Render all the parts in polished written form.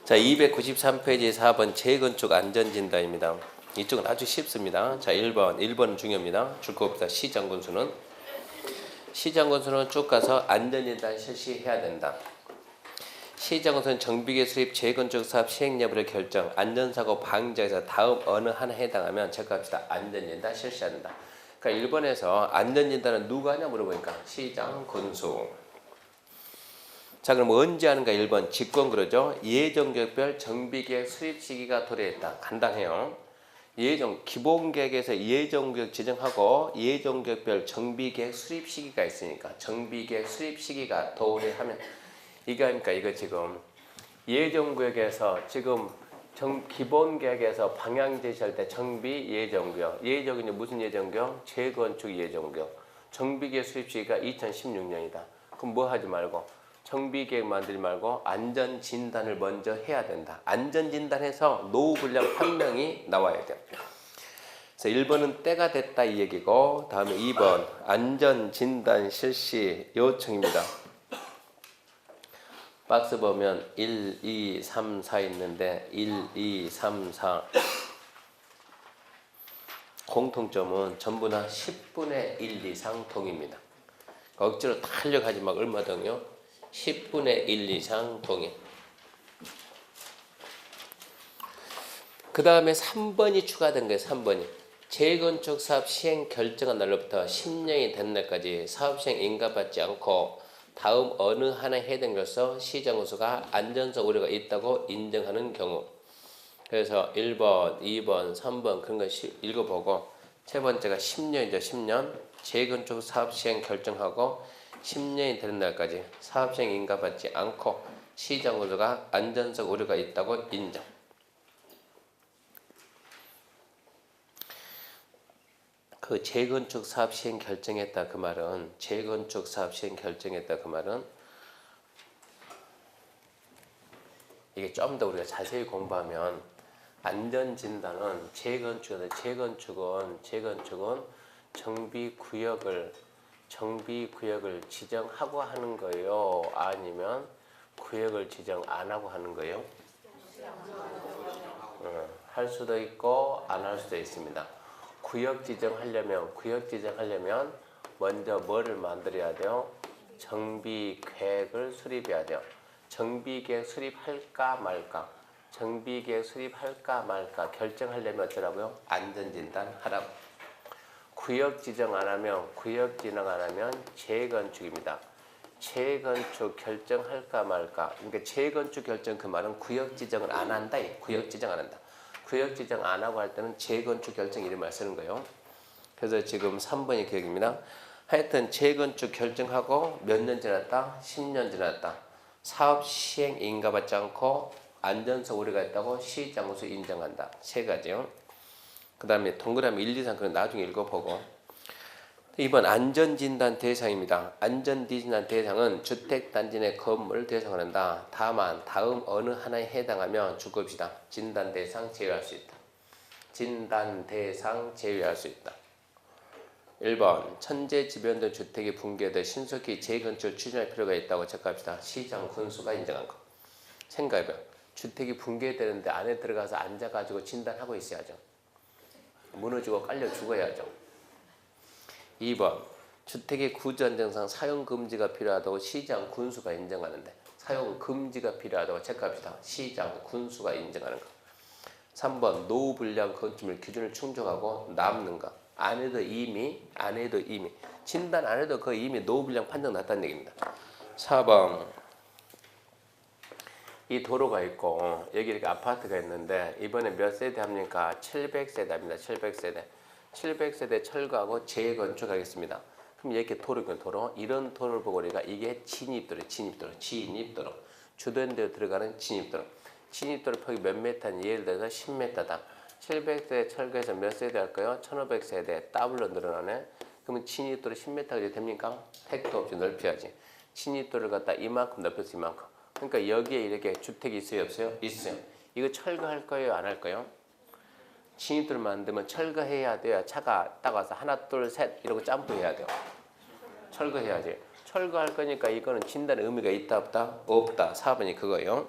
자, 293페이지 4번 재건축 안전진단입니다. 이쪽은 아주 쉽습니다. 자, 1번은 중요합니다. 줄 거 없다. 시장군수는 쭉 가서 안전진단 실시해야 된다. 시장군수는 정비계 수립 재건축 사업 시행 여부를 결정, 안전사고 방지에서 다음 어느 하나에 해당하면 체크합시다. 안전진단 실시한다. 그러니까 1번에서 안전진단은 누가 하냐 물어보니까 시장군수. 자, 그럼 언제 하는가? 1번 직권 그러죠. 예정계획별 정비계획 수립 시기가 도래했다. 간단해요. 기본계획에서 예정계획 지정하고 예정계획별 정비계획 수립 시기가 있으니까 정비계획 수립 시기가 도래하면 이게 아닙니까? 이거 지금 예정계획에서 지금 기본계획에서 방향 제시할 때 정비 예정계획. 예정이 무슨 예정계획? 재건축 예정계획. 정비계획 수립 시기가 2016년이다. 그럼 뭐 하지 말고 정비계획 만들지 말고 안전진단을 먼저 해야 된다. 안전진단해서 노후불량 판명이 나와야 돼요. 그래서 1번은 때가 됐다 이 얘기고, 다음에 2번 안전진단 실시 요청입니다. 박스 보면 1, 2, 3, 4 있는데 1, 2, 3, 4 공통점은 전부 다 10분의 1 이상 동의입니다. 억지로 다 하려고 하지 막 얼마든요. 10분의 1 이상 동의. 그 다음에 3번이 추가된 거예요. 3번이 재건축 사업 시행 결정한 날로부터 10년이 된 날까지 사업 시행 인가받지 않고 다음 어느 하나에 해당돼서 시장군수가 안전성 우려가 있다고 인정하는 경우. 그래서 1번, 2번, 3번 그런 거 읽어보고, 세 번째가 10년이죠. 10년 재건축 사업 시행 결정하고 10년이 되는 날까지 사업 시행 인가받지 않고 시장군수가 안전성 우려가 있다고 인정. 그 재건축 사업 시행 결정했다 그 말은 이게 좀 더 우리가 자세히 공부하면 안전진단은 재건축은 정비구역을 지정하고 하는 거예요? 아니면 구역을 지정 안 하고 하는 거예요? 할 수도 있고 안 할 수도 있습니다. 구역 지정하려면 먼저 뭐를 만들어야 돼요? 정비계획을 수립해야 돼요. 정비계획 수립할까 말까 결정하려면 어쩌라고요? 안전진단 하라고. 구역 지정 안 하면 재건축입니다. 재건축 결정할까 말까. 그러니까 재건축 결정 그 말은 구역 지정을 안 한다. 구역 지정 안 한다. 구역 지정 안 하고 할 때는 재건축 결정 이름을 쓰는 거예요. 그래서 지금 3번이 기억입니다. 하여튼 재건축 결정하고 몇 년 지났다? 10년 지났다. 사업 시행 인가받지 않고 안전성 우려가 있다고 시장군수 인정한다. 세 가지요. 그 다음에 동그라미 1, 2, 3 그건 나중에 읽어보고. 이번 안전진단 대상입니다. 안전진단 대상은 주택단지 내 건물을 대상한다. 다만 다음 어느 하나에 해당하면 주급시다. 진단 대상 제외할 수 있다. 1번 천재지변된 주택이 붕괴돼 신속히 재건축을 추진할 필요가 있다고 체크합시다. 시장군수가 인정한 거. 생각해봐요. 주택이 붕괴되는데 안에 들어가서 앉아가지고 진단하고 있어야죠. 무너지고 깔려 죽어야죠. 2번 주택의 구조안정상 사용금지가 필요하다고 시장군수가 인정하는데 사용금지가 필요하다고 체크합시다. 시장군수가 인정하는 거. 3번 노후불량 건축물 기준을 충족하고 남는가. 안 해도 이미 진단 안 해도 그 이미 노후불량 판정 났다는 얘기입니다. 4번 이 도로가 있고 여기 이렇게 아파트가 있는데 이번에 몇 세대 합니까? 700세대 합니다. 700세대 철거하고 재건축하겠습니다. 그럼 이렇게 도로 이런 도로를 보고 우리가 이게 진입도로 주도연대로 들어가는 진입도로 폭이 몇 메타니 예를 들어서 10m다. 700세대 철거해서 몇 세대 할까요? 1500세대 더블로 늘어나네. 그러면 진입도로 10m가 됩니까? 택도 없이 넓혀야지. 진입도를 갖다 이만큼 넓혔어 이만큼. 그러니까 여기에 이렇게 주택이 있어요 없어요? 있어요. 이거 철거할 거예요 안 할 거예요? 진입도를 만들면 철거해야 돼요. 차가 딱 와서 하나 둘 셋 이러고 점프해야 돼요. 철거해야지. 철거할 거니까 이거는 진단의 의미가 있다 없다? 없다. 4번이 그거예요.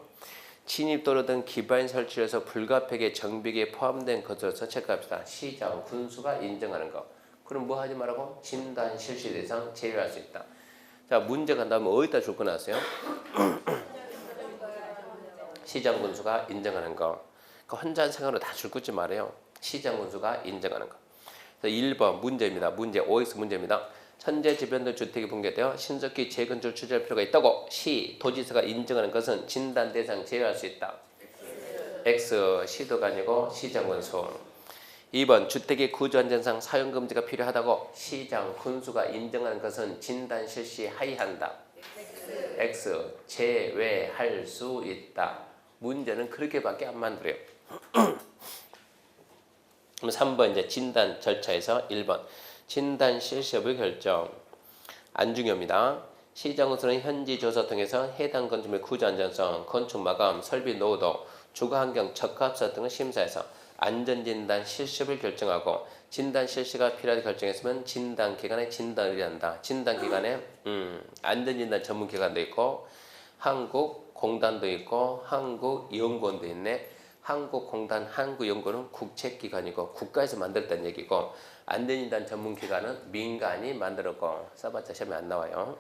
진입도로 등 기반 설치에서 불가피하게 정비계에 포함된 것으로서 체크합시다. 시장, 군수가 인정하는 거. 그럼 뭐 하지 말라고? 진단 실시 대상 제외할 수 있다. 자, 문제 간다면 어디다 줄 거 나왔어요? 시장 군수가 인정하는 거. 그러니까 혼자 생각으로 다 줄 거지 말아요. 시장 군수가 인정하는 거. 1번 문제입니다. 문제 OX 문제입니다. 현재 주변도 주택이 붕괴되어 신속히 재건축을 추진할 필요가 있다고 도지사가 인정하는 것은 진단 대상 제외할 수 있다. X 시도가 아니고 시장 군수. 2번 주택의 구조 안전상 사용 금지가 필요하다고 시장 군수가 인정하는 것은 진단 실시 하이한다. X 제외할 수 있다. 문제는 그렇게밖에 안 만들어요. 그럼 3번 이제 진단 절차에서 1번 진단 실시 여부 결정. 안중요입니다. 시장으로서는 현지 조사 통해서 해당 건축물의 구조 안전성, 건축 마감, 설비 노후도, 주거 환경 적합사 등을 심사해서 안전 진단 실시 여부를 결정하고 진단 실시가 필요하다 결정했으면 진단 기관에 진단을 의뢰한다. 진단 기관에 안전 진단 전문 기관도 있고 한국공단도 있고 한국연구원도 있네. 한국공단, 한국연구원은 국책기관이고 국가에서 만들었다는 얘기고 안전진단 전문기관은 민간이 만들었고 써봤자 시험에 안 나와요.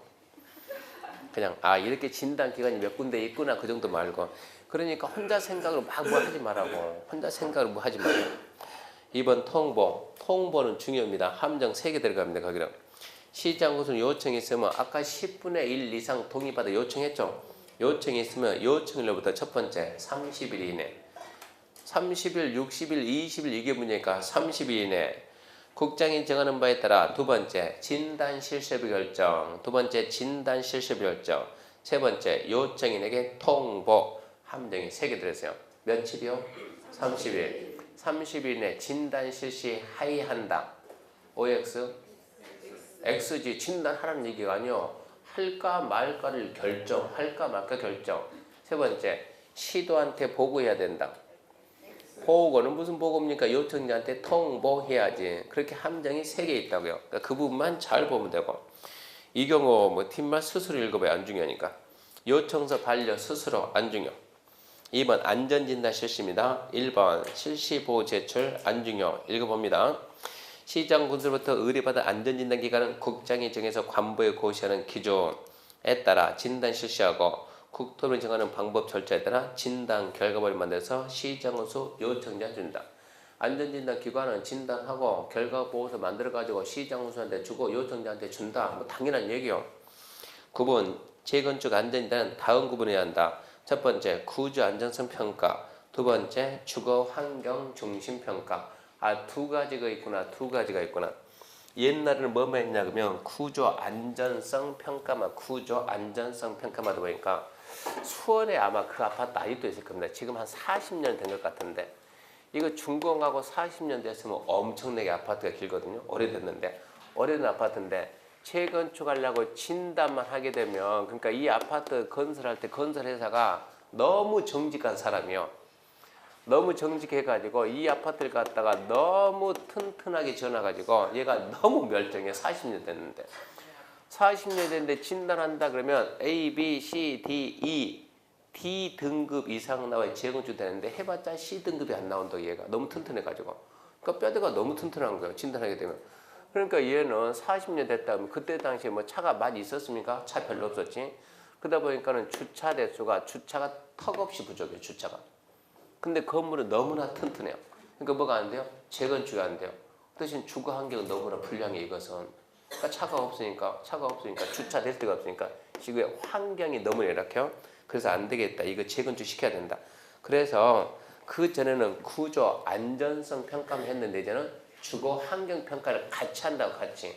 그냥 이렇게 진단기관이 몇 군데 있구나 그 정도 말고 그러니까 혼자 생각으로 막 뭐 하지 말라고. 혼자 생각으로 뭐 하지 말고. 2번 통보. 통보는 중요합니다. 함정 3개 들어갑니다. 거기는. 시장 구순 요청이 있으면 아까 10분의 1 이상 동의받아 요청했죠. 요청이 있으면 요청일로부터 첫 번째 30일 이내 30일, 60일, 20일 이게 문제니까 30일 이내 국장이 정하는 바에 따라 두 번째 진단 실시비 결정, 두 번째 진단 실시비 결정, 세 번째 요청인에게 통보. 함정이 3개 들었어요. 며칠이요? 30일. 30일 내 진단 실시 하이한다. OX? X지. 진단하라는 얘기가 아니요. 할까 말까를 결정, 할까 말까 결정. 세 번째 시도한테 보고해야 된다. 보고는 무슨 보고입니까? 요청자한테 통보해야지. 그렇게 함정이 3개 있다고요. 그러니까 그 부분만 잘 보면 되고. 이 경우 뭐 팀말 스스로 읽어봐야 안 중요하니까. 요청서 반려 스스로 안 중요. 2번 안전진단 실시입니다. 1번 실시보호 제출 안 중요. 읽어봅니다. 시장 군수로부터 의뢰받은 안전진단 기관은 국장이 정해서 관부에 고시하는 기준에 따라 진단 실시하고 국토부를 정하는 방법 절차에 따라 진단 결과물을 만들어서 시장군수 요청자 준다. 안전진단 기관은 진단하고 결과보고서 만들어가지고 시장군수한테 주고 요청자한테 준다. 뭐 당연한 얘기요. 9번 재건축 안전진단은 다음 구분해야 한다. 첫 번째 구조 안전성 평가, 두 번째 주거 환경 중심 평가. 두 가지가 있구나. 두 가지가 있구나. 옛날에는 뭐만 했냐 그러면 구조 안전성 평가만 구조 안전성 평가만 보니까 수원에 아마 그 아파트 아직도 있을 겁니다. 지금 한 40년 된 것 같은데 이거 준공하고 40년 됐으면 엄청나게 아파트가 길거든요. 오래됐는데 오래된 아파트인데 재건축하려고 진단만 하게 되면 그러니까 이 아파트 건설할 때 건설회사가 너무 정직한 사람이요. 너무 정직해가지고 이 아파트를 갖다가 너무 튼튼하게 지어놔가지고 얘가 너무 멸종해. 40년 됐는데 40년 됐는데 진단한다 그러면 A, B, C, D, E, D 등급 이상 나와야 재건축 되는데 해봤자 C 등급이 안 나온다. 얘가 너무 튼튼해가지고 그러니까 뼈대가 너무 튼튼한 거예요. 진단하게 되면. 그러니까 얘는 40년 됐다 하면 그때 당시에 뭐 차가 많이 있었습니까? 차 별로 없었지. 그러다 보니까는 주차 대수가 주차가 턱없이 부족해요. 주차가. 근데 건물은 너무나 튼튼해요. 그러니까 뭐가 안 돼요? 재건축이 안 돼요. 대신 주거 환경은 너무나 불량해 이것은. 그러니까 차가 없으니까 주차 될 데가 없으니까 지구의 환경이 너무 열악해요. 그래서 안 되겠다. 이거 재건축 시켜야 된다. 그래서 그 전에는 구조 안전성 평가만 했는데 이제는 주거 환경 평가를 같이 한다고 같이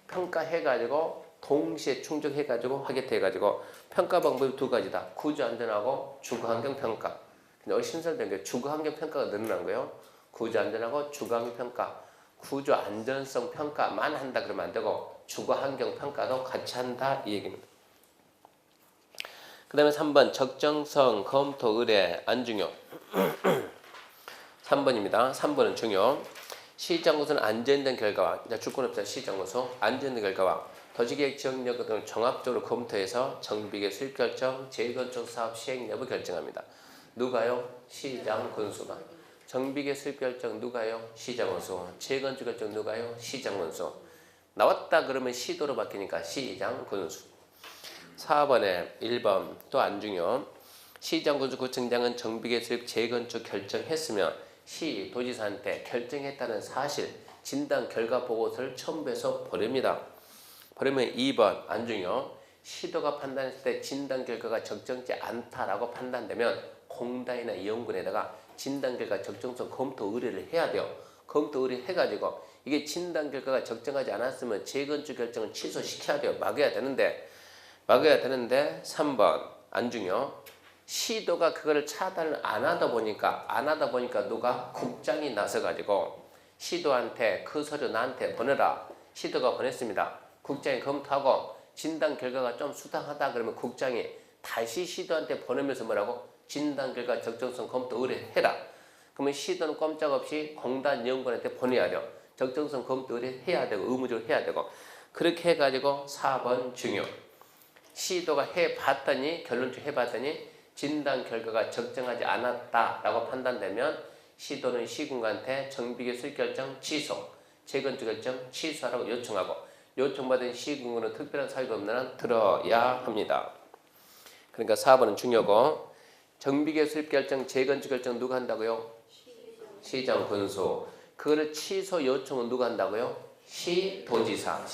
평가해가지고 동시에 충족해가지고 하겠다 해가지고 평가 방법이 두 가지다. 구조 안전하고 주거 환경 평가. 근데 신설된 게 주거 환경 평가가 늘어난 거예요. 구조 안전하고 주거 환경 평가. 구조 안전성 평가만 한다 그러면 안 되고 주거 환경 평가도 같이 한다 이 얘기입니다. 그 다음에 3번 적정성 검토 의뢰 안 중요. 3번입니다. 3번은 중요. 시장구수는 안전된 결과와 주권업자 시장구수 안전된 결과와 도시계획 지역력 등을 종합적으로 검토해서 정비계 수립 결정, 재건축 사업 시행 여부 결정합니다. 누가요? 시장 군수가. 정비계 수립 결정 누가요? 시장 군수. 재건축 결정 누가요? 시장 군수. 나왔다 그러면 시도로 바뀌니까 시장 군수. 4번에 1번 또 안중요. 시장 군수 구청장은 정비계 수립 재건축 결정했으면 시 도지사한테 결정했다는 사실 진단 결과 보고서를 첨부해서 보냅니다. 그러면 2번 안중요. 시도가 판단했을 때 진단 결과가 적정치 않다라고 판단되면 공단이나 이용군에다가 진단 결과 적정성 검토 의뢰를 해야 돼요. 검토 의뢰해가지고 이게 진단 결과가 적정하지 않았으면 재건축 결정을 취소시켜야 돼요. 막아야 되는데 3번 안중요. 시도가 그거를 차단을 안 하다 보니까 누가 국장이 나서가지고 시도한테 그 서류 나한테 보내라. 시도가 보냈습니다. 국장이 검토하고 진단 결과가 좀 수상하다 그러면 국장이 다시 시도한테 보내면서 뭐라고? 진단 결과 적정성 검토 의뢰해라. 그러면 시도는 꼼짝없이 공단 연구원한테 보내야 돼요. 적정성 검토 의뢰해야 되고 의무적으로 해야 되고 그렇게 해가지고 4번 중요. 시도가 결론적으로 해봤더니 진단 결과가 적정하지 않았다라고 판단되면 시도는 시군한테 정비계 수립 결정 취소, 재건축 결정 취소하라고 요청하고 요청받은 시군은 특별한 사유가 없는 한 들어야 합니다. 그러니까 4번은 중요고 정비계 수립 결정, 재건축 결정 누가 한다고요? 시장 군수. 그거를 취소 요청은 누가 한다고요? 시도지사.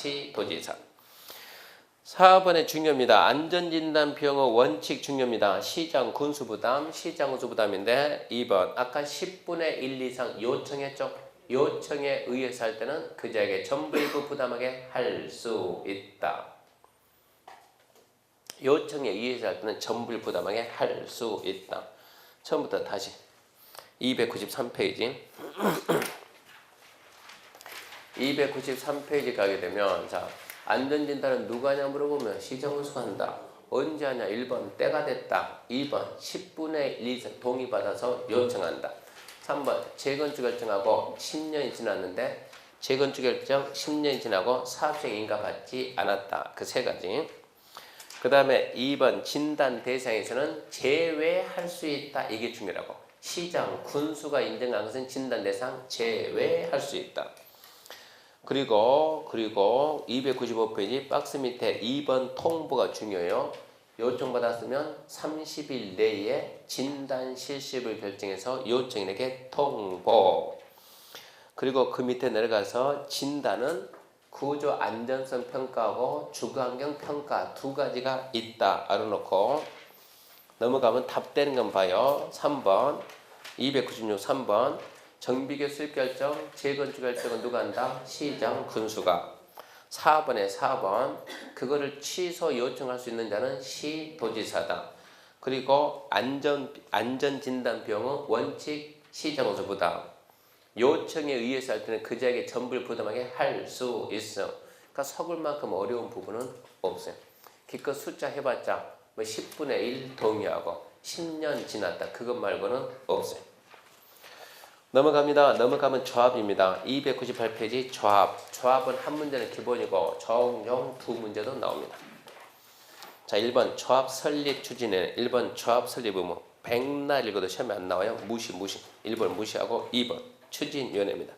4번의 중요입니다. 안전진단 비용의 원칙 중요입니다. 시장 군수 부담인데 2번 아까 10분의 1 이상 요청했죠? 요청에 의해서 할 때는 그자에게 전부 일부 부담하게 할 수 있다. 요청에 의해서 할 때는 전부 일부 부담하게 할 수 있다. 처음부터 다시 293페이지 293페이지 가게 되면 자 안전진단은 누가 하냐 물어보면 시정군수가 한다. 언제 하냐? 1번 때가 됐다. 2번 10분의 1 이상 동의받아서 요청한다. 3번 재건축 결정하고 10년이 지났는데 재건축 결정 10년이 지나고 사업시행 인가받지 않았다. 그 세 가지. 그 다음에 2번 진단 대상에서는 제외할 수 있다. 이게 중요하고 시장 군수가 인정한 것은 진단 대상 제외할 수 있다. 그리고 295페이지 박스 밑에 2번 통보가 중요해요. 요청받았으면 30일 내에 진단 실시를 결정해서 요청인에게 통보. 그리고 그 밑에 내려가서 진단은 구조 안전성 평가하고 주거환경 평가 두 가지가 있다. 알아놓고 넘어가면 답되는 건 봐요. 3번 296 3번 정비계 수립 결정, 재건축 결정은 누가 한다? 시장 군수가. 4번에 4번 그거를 취소 요청할 수 있는 자는 시도지사다. 그리고 안전진단 비용은 원칙 시장 군수 부담. 요청에 의해서 할 때는 그자에게 전부를 부담하게 할 수 있어. 그러니까 속을 만큼 어려운 부분은 없어요. 기껏 숫자 해봤자 뭐 10분의 1 동의하고 10년 지났다. 그것 말고는 없어요. 넘어가면 조합입니다. 298페이지 조합은 한 문제는 기본이고 종종 두 문제도 나옵니다. 자, 1번 조합 설립 추진에 1번 조합 설립 의무 백날 읽어도 시험에 안 나와요. 무시 1번 무시하고 2번 추진위원회입니다.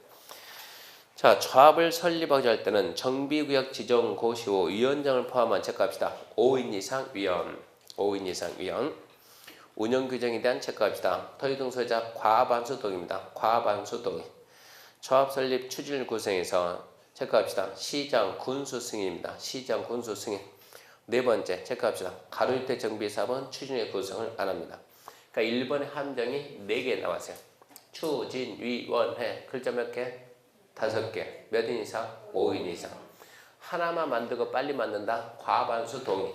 자, 조합을 설립하기 할 때는 정비구역 지정 고시 후 위원장을 포함한 체크합시다. 5인 이상 위원 운영규정에 대한 체크합시다. 토의동소자 과반수 동의입니다. 과반수 동의. 조합 설립 추진을 구성해서 체크합시다. 시장 군수 승인입니다. 시장 군수 승인. 네 번째 체크합시다. 가로주택 정비사업은 추진위 구성을 안 합니다. 그러니까 1번의 함정이 4개 나왔어요. 추진위원회 글자 몇 개? 5개. 몇 인 이상? 5인 이상. 하나만 만들고 빨리 만든다. 과반수 동의.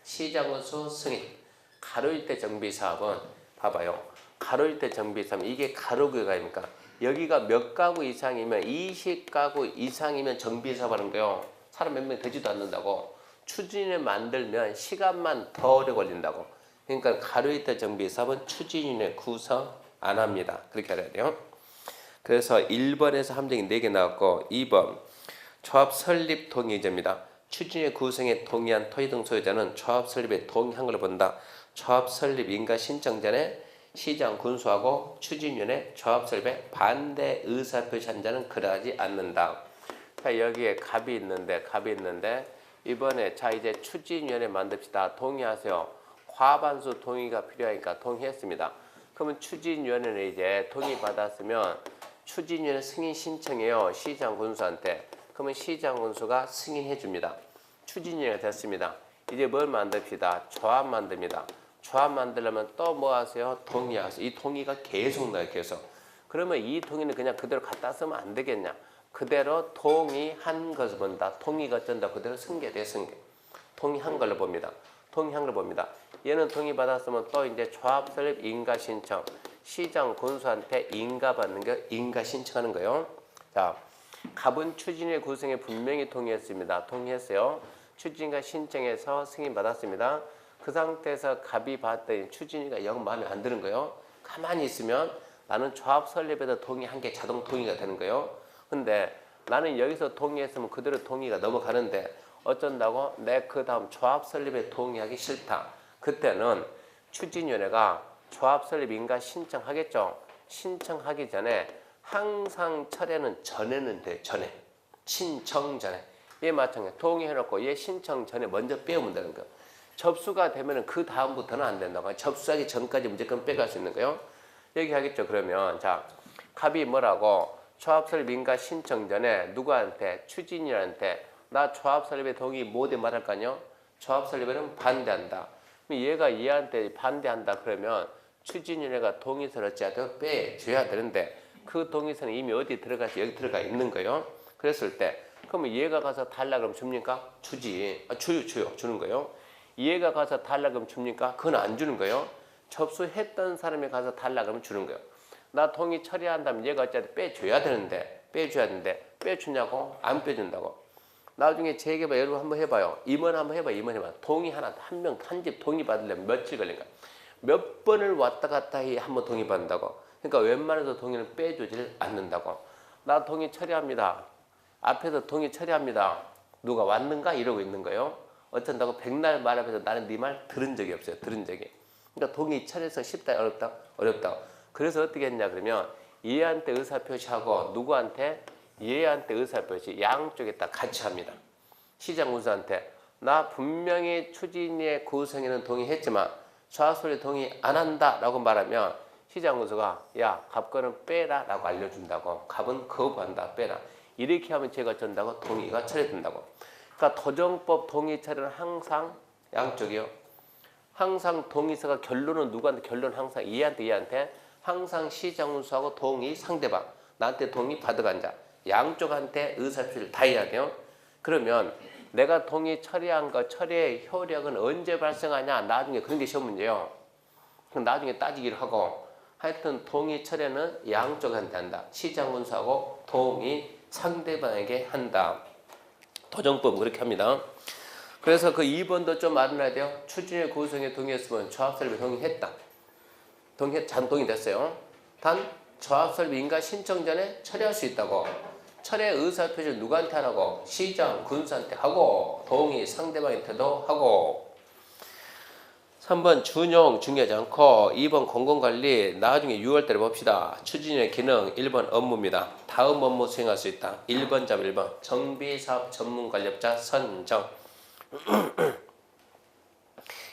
시장 군수 승인. 가로주택 정비사업은 봐봐요. 가로주택 정비사업은 이게 가로구역입니까? 여기가 몇 가구 이상이면 20가구 이상이면 정비사업 하는 거예요. 사람 몇 명 되지도 않는다고. 추진을 만들면 시간만 더 오래 걸린다고. 그러니까 가로주택 정비사업은 추진위원회 구성 안 합니다. 그렇게 알아야 돼요. 그래서 1번에서 함정이 4개 나왔고 2번 조합 설립 동의제입니다. 추진위원회 구성에 동의한 토지 등 소유자는 조합 설립에 동의한 걸로 본다. 조합 설립 인가 신청 전에 시장 군수하고 추진위원회 조합 설립에 반대 의사표시한 자는 그러하지 않는다. 자, 여기에 갑이 있는데 이번에 자 이제 추진위원회 만듭시다. 동의하세요. 과반수 동의가 필요하니까 동의했습니다. 그러면 추진위원회는 이제 동의받았으면 추진위원회 승인 신청해요. 시장 군수한테. 그러면 시장 군수가 승인해 줍니다. 추진위원회가 됐습니다. 이제 뭘 만듭시다. 조합 만듭니다. 조합 만들려면 또 뭐 하세요? 동의하세요. 이 동의가 계속 나요. 계속. 그러면 이 동의는 그냥 그대로 갖다 쓰면 안 되겠냐. 그대로 동의한 것을 본다. 동의가 어쩐다. 그대로 승계돼 승계. 동의한 걸로 봅니다. 동의한 걸 봅니다. 얘는 동의받았으면 또 이제 조합 설립 인가 신청. 시장 군수한테 인가 받는 거 인가 신청하는 거예요. 자, 갑은 추진위원회 구성에 분명히 동의했습니다. 동의했어요. 추진위가 신청해서 승인 받았습니다. 그 상태에서 갑이 봤더니 추진위가 영 마음에 안 드는 거예요. 가만히 있으면 나는 조합 설립에도 동의한 게 자동 동의가 되는 거예요. 근데 나는 여기서 동의했으면 그대로 동의가 넘어가는데 어쩐다고? 내 그 다음 조합 설립에 동의하기 싫다. 그때는 추진위원회가 조합 설립 인가 신청하겠죠. 신청하기 전에 항상 철회는 전에는 돼. 전에. 신청 전에. 얘 마찬가지. 동의해놓고 얘 신청 전에 먼저 빼오면 되는 거예요. 접수가 되면은 그 다음부터는 안 된다고. 접수하기 전까지 무조건 빼갈 수 있는 거예요. 얘기하겠죠. 그러면 자, 갑이 뭐라고? 조합 설립 인가 신청 전에 누구한테? 추진위원한테 나 조합 설립에 동의 못해 말할 거 아니요? 조합 설립에는 반대한다. 그럼 얘가 얘한테 반대한다 그러면 추진위원회가 동의서를 어찌하든 빼줘야 되는데 그 동의서는 이미 어디 들어가서 여기 들어가 있는 거예요. 그랬을 때 그러면 얘가 가서 달라 그러면 줍니까? 주지. 주는 거예요. 얘가 가서 달라 그러면 줍니까? 그건 안 주는 거예요. 접수했던 사람이 가서 달라 그러면 주는 거예요. 나 동의 처리한다면 얘가 어쨌든 빼줘야 되는데 빼주냐고? 안 빼준다고. 나중에 재개발 여러분 한번 해봐요. 임원 한번 해봐. 동의 하나 한 집 동의 받으려면 며칠 걸린가? 몇 번을 왔다 갔다 해 한번 동의 받는다고. 그러니까 웬만해서 동의는 빼주질 않는다고. 나 동의 처리합니다. 앞에서 동의 처리합니다. 누가 왔는가 이러고 있는 거예요. 어쩐다고 백날 말 앞에서 나는 네 말 들은 적이 없어요. 그러니까 동의 처리해서 쉽다 어렵다. 그래서 어떻게 했냐 그러면 얘한테 의사표시하고 누구한테? 얘한테 의사표시 양쪽에 다 같이 합니다. 시장 군수한테 나 분명히 추진위의 구성에는 동의했지만 조합설립 동의 안 한다라고 말하면 시장 군수가 야 갑 거는 빼라 라고 알려준다고. 갑은 거부한다 빼라. 이렇게 하면 제가 어쩐다고? 동의가 처리된다고. 그러니까 도정법 동의 처리는 항상 양쪽이요. 항상 동의서가 결론은 누구한테? 결론 항상 얘한테 항상 시장 군수하고 동의 상대방 나한테 동의 받아간 자 양쪽한테 의사표시를 다 해야 돼요. 그러면 내가 동의 처리한 거 처리의 효력은 언제 발생하냐? 나중에 그런 게 시험 문제예요. 그럼 나중에 따지기를 하고 하여튼 동의 처리는 양쪽한테 한다. 시장 군수하고 동의 상대방에게 한다. 도정법 그렇게 합니다. 그래서 그 2번도 좀 알아놔야 돼요. 추진위원회 구성에 동의했으면 조합설립에 동의했다. 동의됐어요. 단 조합설립 인가 신청 전에 처리할 수 있다고. 철회 의사표시를 누구한테 하라고? 시장 군수한테 하고 동의 상대방한테도 하고. 3번 준용 중요하지 않고 2번 공공관리 나중에 6월달에 봅시다. 추진위원회 기능 1번 업무입니다. 다음 업무 수행할 수 있다. 1번 잡 1번 정비사업 전문관리업자 선정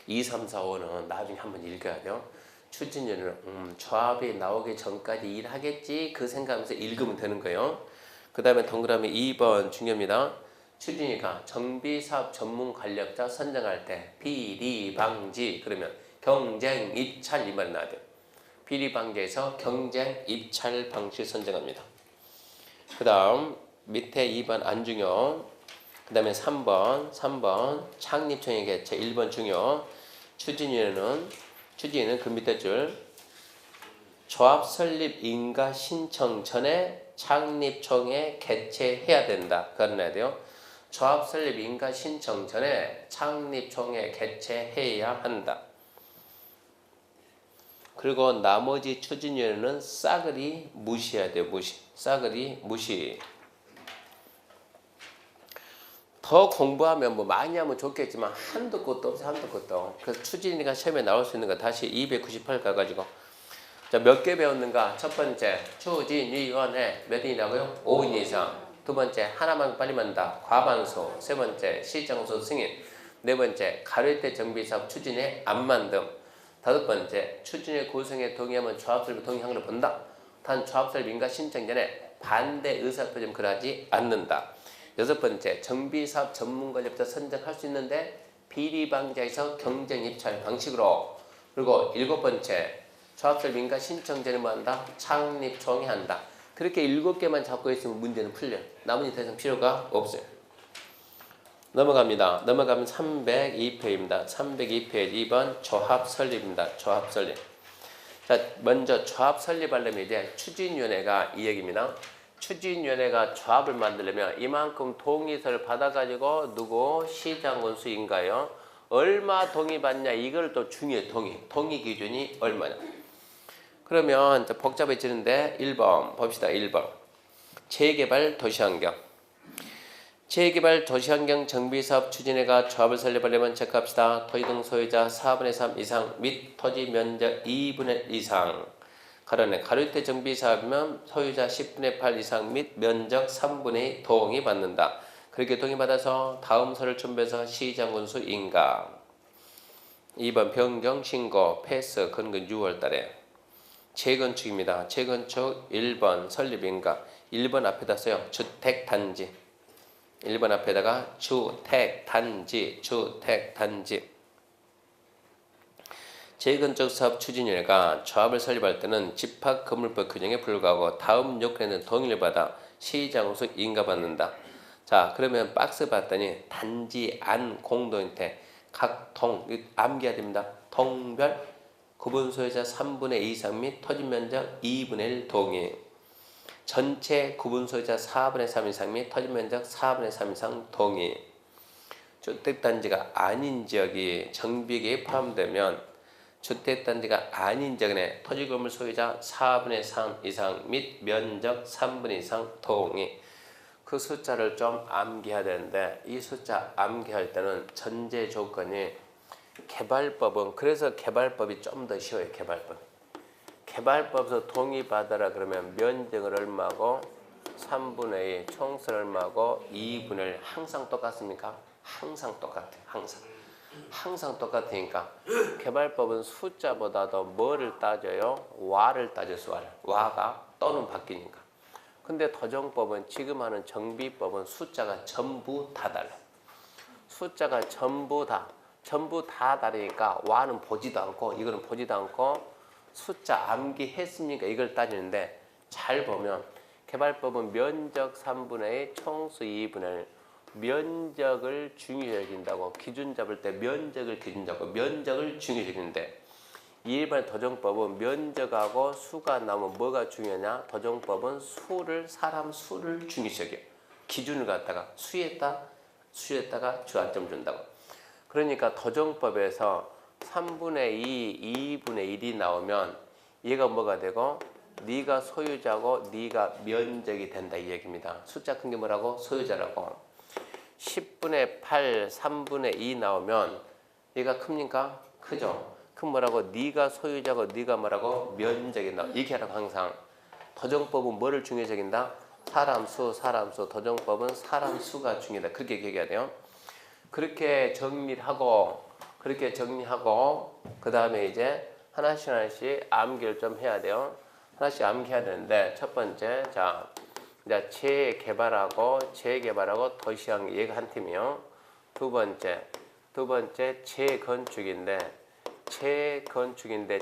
2, 3, 4, 5는 나중에 한번 읽어야 돼요. 추진위원회는 조합이 나오기 전까지 일하겠지 그 생각하면서 읽으면 되는 거예요. 그 다음에 동그라미 2번 중요합니다. 추진위가 정비사업 전문관리업자 선정할 때 비리 방지 그러면 경쟁 입찰 이 말이 나와야 돼요. 비리 방지에서 경쟁 입찰 방지 선정합니다. 그 다음 밑에 2번 안 중요. 그 다음에 3번 창립총회 개최 1번 중요. 추진위는 그 밑에 줄 조합 설립 인가 신청 전에 창립총회 개최해야 된다. 그러나야 돼요. 조합 설립 인가 신청 전에 창립총회 개최해야 한다. 그리고 나머지 추진위원회는 싸그리 무시해야 돼요. 싸그리 무시. 더 공부하면 뭐 많이 하면 좋겠지만 한도 끝도 없어 한도 끝도. 그래서 추진이가 시험에 나올 수 있는 거 다시 298 가가지고 자, 몇 개 배웠는가? 첫 번째 추진위원회 몇 인이라고요? 5인 이상. 두 번째 하나만 빨리 만다 과반수. 세 번째 시장소 승인. 네 번째 가를 때 정비사업 추진에 안 만듦. 다섯 번째 추진의 구성에 동의하면 조합설립 동의한 걸 본다. 단 조합설립 인가 신청 전에 반대 의사표 좀 그러지 않는다. 여섯 번째 정비사업 전문가부터 선정할 수 있는데 비리방지에서 경쟁 입찰 방식으로. 그리고 일곱 번째 조합설립 인가 신청 전에 뭐 한다? 창립 종의한다. 그렇게 7개만 잡고 있으면 문제는 풀려. 나머지 더 이상 필요가 없어요. 넘어갑니다. 넘어가면 302페이지입니다. 302페이지 2번 조합 설립입니다. 조합 설립. 자, 먼저 조합 설립하려면 이제 추진위원회가 이 얘기입니다. 추진위원회가 조합을 만들려면 이만큼 동의서를 받아가지고 누구 시장군수인가요? 얼마 동의 받냐 이걸 또 중요해. 동의 기준이 얼마냐. 그러면 복잡해지는데 1번 봅시다. 1번 재개발 도시환경. 재개발 도시환경 정비사업 추진회가 조합을 설립하려면 체크합시다. 토지 등 소유자 4분의 3 이상 및 토지 면적 2분의 1 이상. 가로내 가로주택 정비사업이면 소유자 10분의 8 이상 및 면적 3분의 2 동의 받는다. 그렇게 동의받아서 다음 서를 첨부해서 시장군수 인가. 2번 변경 신고 패스 근근 6월달에. 재건축입니다. 재건축 1번 설립인가. 1번 앞에다 써요. 주택단지. 1번 앞에다가 주택단지. 재건축 사업 추진위원회가 조합을 설립할 때는 집합건물법 규정에 불구하고 다음 요건에는 동의를 받아 시장으로서 인가받는다. 자, 그러면 박스 봤더니 단지 안 공동인태 각동 암기해야 됩니다. 동별 구분 소유자 3분의 2 이상 및 토지 면적 2분의 1 동의. 전체 구분 소유자 4분의 3 이상 및 토지 면적 4분의 3 이상 동의. 주택단지가 아닌 지역이 정비계에 포함되면 주택단지가 아닌 지역에 토지건물 소유자 4분의 3 이상 및 면적 3분의 이상 동의. 그 숫자를 좀 암기해야 되는데 이 숫자 암기할 때는 전제 조건이 개발법은 그래서 개발법이 좀 더 쉬워요. 개발법에서 동의받아라 그러면 면적을 얼마고 3분의 2 총수를 얼마고 2분의 1 항상 똑같습니까? 항상 똑같아요. 항상 똑같으니까 개발법은 숫자보다도 뭐를 따져요? 와를 따져서 와가 또는 바뀌니까. 근데 도정법은 지금 하는 정비법은 숫자가 전부 다 달라. 숫자가 전부 다 다르니까 와는 보지도 않고 이거는 보지도 않고 숫자 암기했습니까? 이걸 따지는데 잘 보면 개발법은 면적 3분의 2 총수 2분의 1 면적을 중요시 여긴다고 기준 잡을 때 면적을 기준 잡고 면적을 중요시 여기는데 일반 도정법은 면적하고 수가 나오면 뭐가 중요하냐? 도정법은 사람 수를 중요시 여겨. 기준을 갖다가 수에다가 주안점 준다고. 그러니까 도정법에서 3분의 2, 2분의 1이 나오면 얘가 뭐가 되고 네가 소유자고 네가 면적이 된다 이 얘기입니다. 숫자 큰 게 뭐라고? 소유자라고. 10분의 8, 3분의 2 나오면 얘가 큽니까? 크죠? 그럼 뭐라고? 네가 소유자고 네가 뭐라고? 면적이 나와. 이렇게 하라고 항상. 도정법은 뭐를 중요시 여긴다? 사람 수. 도정법은 사람 수가 중요하다. 그렇게 얘기해야 돼요. 그렇게 정리하고 그 다음에 이제 하나씩 암기를 좀 해야 돼요. 하나씩 암기해야 되는데 첫 번째 자 이제 재개발하고 도시환경 얘가 한 팀이요. 두 번째 재건축인데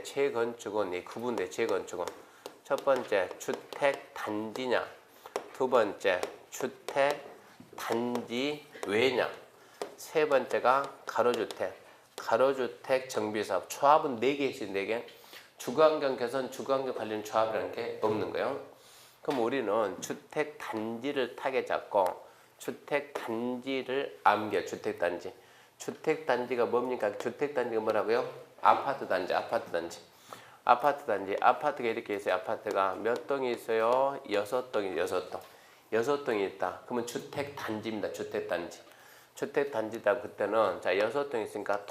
재건축은 이 구분돼. 재건축은 첫 번째 주택 단지냐, 두 번째 주택 단지 외냐, 세 번째가 가로주택 정비사업. 조합은 4개 있어요. 4개. 주거환경 개선, 주거환경 관련 조합이라는 게 없는 거예요. 그럼 우리는 주택 단지를 타겟 잡고 주택 단지를 암기해. 주택 단지가 뭡니까? 주택 단지가 뭐라고요? 아파트 단지. 아파트가 이렇게 있어요. 아파트가 몇 동이 있어요? 6동이 있다. 그러면 주택 단지입니다. 주택 단지. 주택단지다 그때는 자 6동 있으니까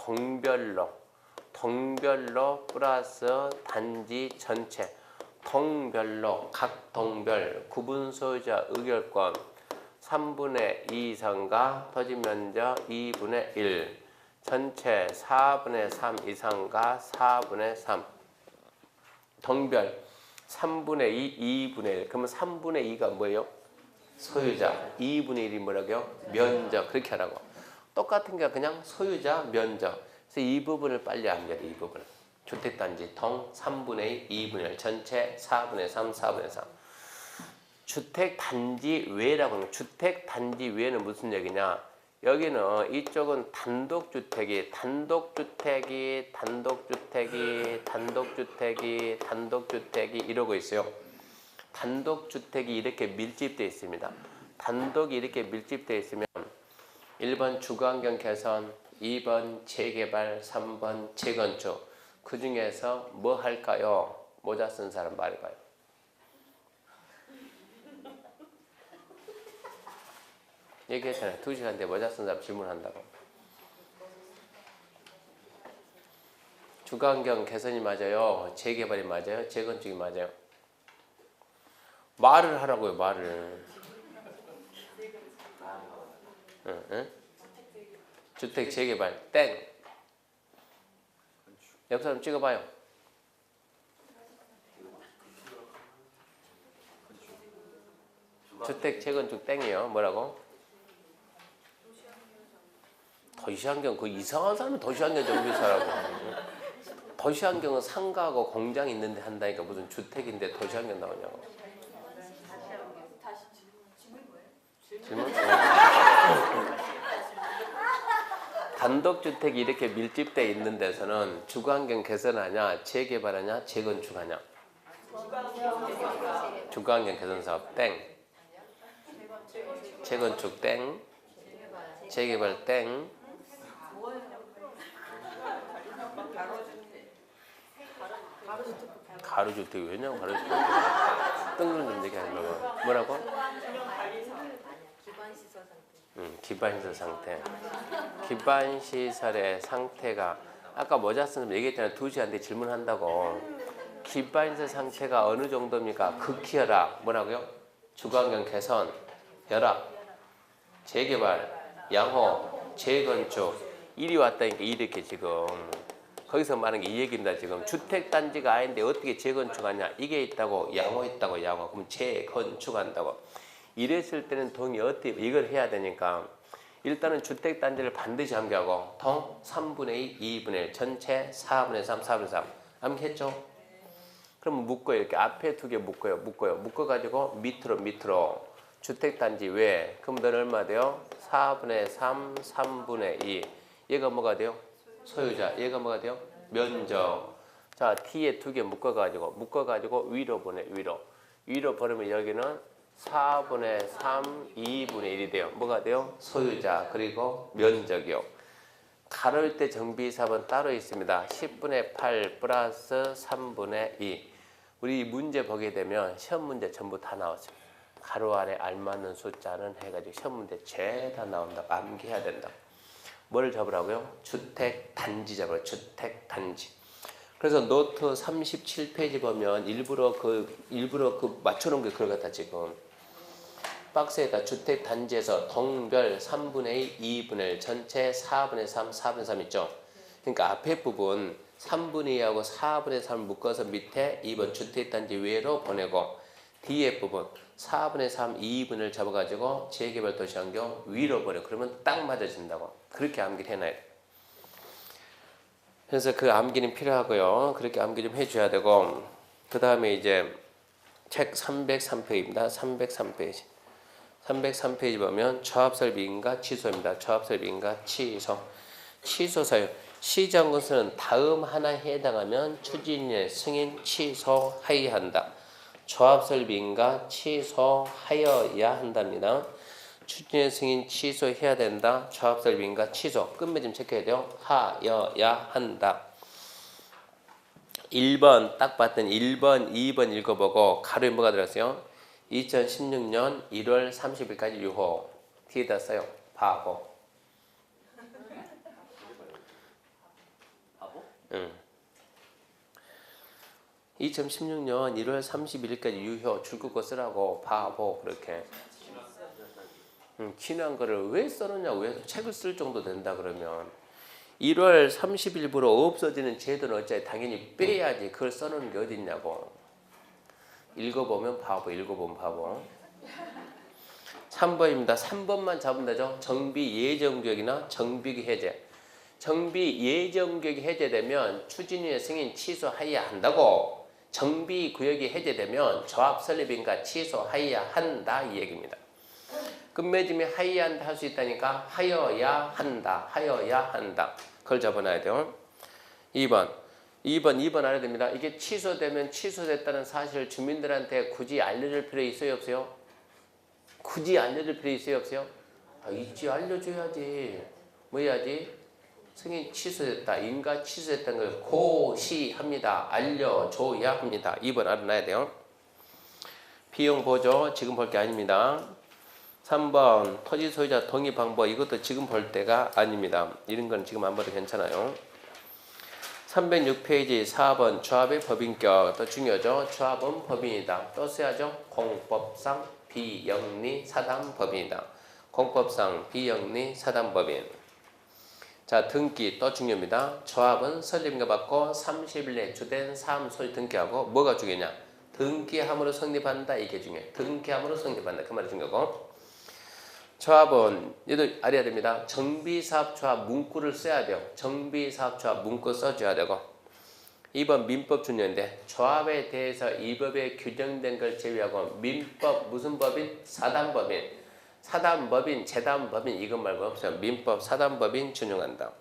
동별로 플러스 단지 전체 동별로 각 동별 구분 소유자 의결권 3분의 2 이상과 토지 면적 2분의 1 전체 4분의 3 이상과 4분의 3 동별 3분의 2, 2분의 1 그러면 3분의 2가 뭐예요? 소유자 2분의 1이 뭐라고요? 면적 그렇게 하라고 똑같은 게 그냥 소유자 면적 그래서 이 부분을 빨리 암기해야 돼 이 부분을 주택단지 동 3분의 2, 2분의 1 전체 4분의 3, 4분의 3 주택단지 외라고 하는 주택단지 외는 무슨 얘기냐 여기는 이쪽은 단독주택이 이러고 있어요. 단독주택이 이렇게 밀집되어 있습니다. 단독이 이렇게 밀집되어 있으면 1번 주거환경 개선, 2번 재개발, 3번 재건축 그 중에서 뭐 할까요? 모자 쓴 사람 말해봐요. 얘기했잖아요. 2시간 뒤에 모자 쓴 사람 질문한다고. 주거환경 개선이 맞아요? 재개발이 맞아요? 재건축이 맞아요? 말을 하라고요. 말을. 응? 주택 재개발 땡. 옆 사람 찍어봐요. 주택 재건축 땡이요. 뭐라고? 도시환경 그 이상한 사람은 도시환경 정비사라고. 도시환경은 상가하고 공장이 있는데 한다니까 무슨 주택인데 도시환경 나오냐고. 질문? 단독주택이 이렇게 밀집되어 있는 데서는 주거환경 개선하냐 재개발하냐 재건축하냐. 주거환경 개선사업 땡. 재건축 땡. 재개발 땡. 가로주택 왜냐면 가로주택 뜬그런 좀 얘기 하려고 뭐라고? 기반시설 상태. 기반시설의 상태가 아까 모자 쓴 얘기했잖아요. 2시간 뒤에 질문한다고. 기반시설 상태가 어느 정도입니까? 극히혈압 뭐라고요? 주거환경 개선, 열압, 재개발, 양호, 재건축 일이 왔다니까 이렇게 지금 거기서 말하는 게 이 얘기입니다. 지금 주택단지가 아닌데 어떻게 재건축하냐 이게 있다고 양호 있다고 양호 그럼 재건축한다고 이랬을 때는 동이 어떻게 이걸 해야 되니까 일단은 주택단지를 반드시 암기하고 동 3분의 2, 2분의 1 전체 4분의 3, 4분의 3 암기했죠? 그럼 묶어요. 이렇게 앞에 2개 묶어가지고 밑으로 주택단지 외 그럼 너는 얼마 돼요? 4분의 3, 3분의 2 얘가 뭐가 돼요? 소유자 얘가 뭐가 돼요? 면적 자 T에 2개 묶어가지고 위로 보내 위로 보내면 여기는 4분의 3, 2분의 1이 돼요. 뭐가 돼요? 소유자 그리고 면적이요. 가로일 때 정비사업은 따로 있습니다. 10분의 8 플러스 3분의 2 우리 문제 보게 되면 시험 문제 전부 다 나왔어요. 가로 아래 알맞는 숫자는 해가지고 시험 문제 죄다 나온다. 암기해야 된다. 뭐를 잡으라고요? 주택단지 잡으라고요. 주택단지. 그래서 노트 37페이지 보면 일부러 그 맞춰놓은 게 그걸 갖다 지금 박스에다 주택단지에서 동별 3분의 2, 2분의 1 전체 4분의 3, 4분의 3 있죠. 그러니까 앞에 부분 3분의 2하고 4분의 3을 묶어서 밑에 2번 주택단지 외로 보내고 뒤에 부분 4분의 3, 2분을 잡아가지고 재개발 도시환경 위로 보내. 그러면 딱 맞아진다고. 그렇게 암기를 해놔야 돼. 그래서 그 암기는 필요하고요. 그렇게 암기 좀 해줘야 되고 그 다음에 이제 책 303페이지입니다. 303페이지. 303페이지 보면 조합설비인가 취소입니다. 조합설비인가 취소. 취소 사유. 시정건설은 다음 하나에 해당하면 추진의 승인 취소하여야 한다. 조합설비인가 취소하여야 한답니다. 추진의 승인 취소해야 된다. 조합설비인가 취소. 끝맺음 좀 체크해야 돼요. 하여야 한다. 1번 딱 봤더니 1번, 2번 읽어보고 가로에 뭐가 들었어요? 2016년 1월 30일까지 유효. 뒤에다 써요. 바보. 2016년 1월 31일까지 유효 줄긋고 쓰라고 바보 그렇게. 친한 거를 왜 써놓냐, 왜 책을 쓸 정도 된다 그러면 1월 30일부로 없어지는 제도는 어차피 당연히 빼야지. 그걸 써놓는 게 어디 있냐고. 읽어보면 바보, 읽어보면 바보. 3번입니다. 3번만 잡으면 되죠. 정비 예정구역이나 정비구역 해제. 정비 예정구역이 해제되면 추진위의 승인 취소하여야 한다고. 정비구역이 해제되면 조합 설립인가 취소하여야 한다 이 얘기입니다. 끝맺음이 하여야 한다 할 수 있다니까 하여야 한다, 하여야 한다. 그걸 잡아놔야 돼요. 2번 알아야 됩니다. 이게 취소되면 취소됐다는 사실을 주민들한테 굳이 알려줄 필요 있어요 없어요? 굳이 알려줄 필요 있어요 없어요? 있지, 알려줘야지. 뭐 해야지? 승인 취소됐다, 인가 취소됐다는 걸 고시합니다. 알려줘야 합니다. 2번 알아놔야 돼요. 비용 보조 지금 볼 게 아닙니다. 3번 토지 소유자 동의 방법, 이것도 지금 볼 때가 아닙니다. 이런 건 지금 안 봐도 괜찮아요. 306페이지 4번 조합의 법인격, 또 중요하죠. 조합은 법인이다. 또 써야죠. 공법상 비영리 사단법인이다. 공법상 비영리 사단법인. 자, 등기 또 중요합니다. 조합은 설립인가 받고 30일 내 주된 사무소에 등기하고 뭐가 중요하냐? 등기함으로 성립한다, 이게 중요해. 등기함으로 성립한다, 그 말이 중요하고. 조합은 얘도 알아야 됩니다. 정비사업조합 문구를 써야 돼요. 정비사업조합 문구 써줘야 되고. 2번 민법 중요한데 조합에 대해서 이 법에 규정된 걸 제외하고 민법 무슨 법인? 사단법인. 사단법인, 재단법인 이것 말고 없어요. 민법, 사단법인 준용한다.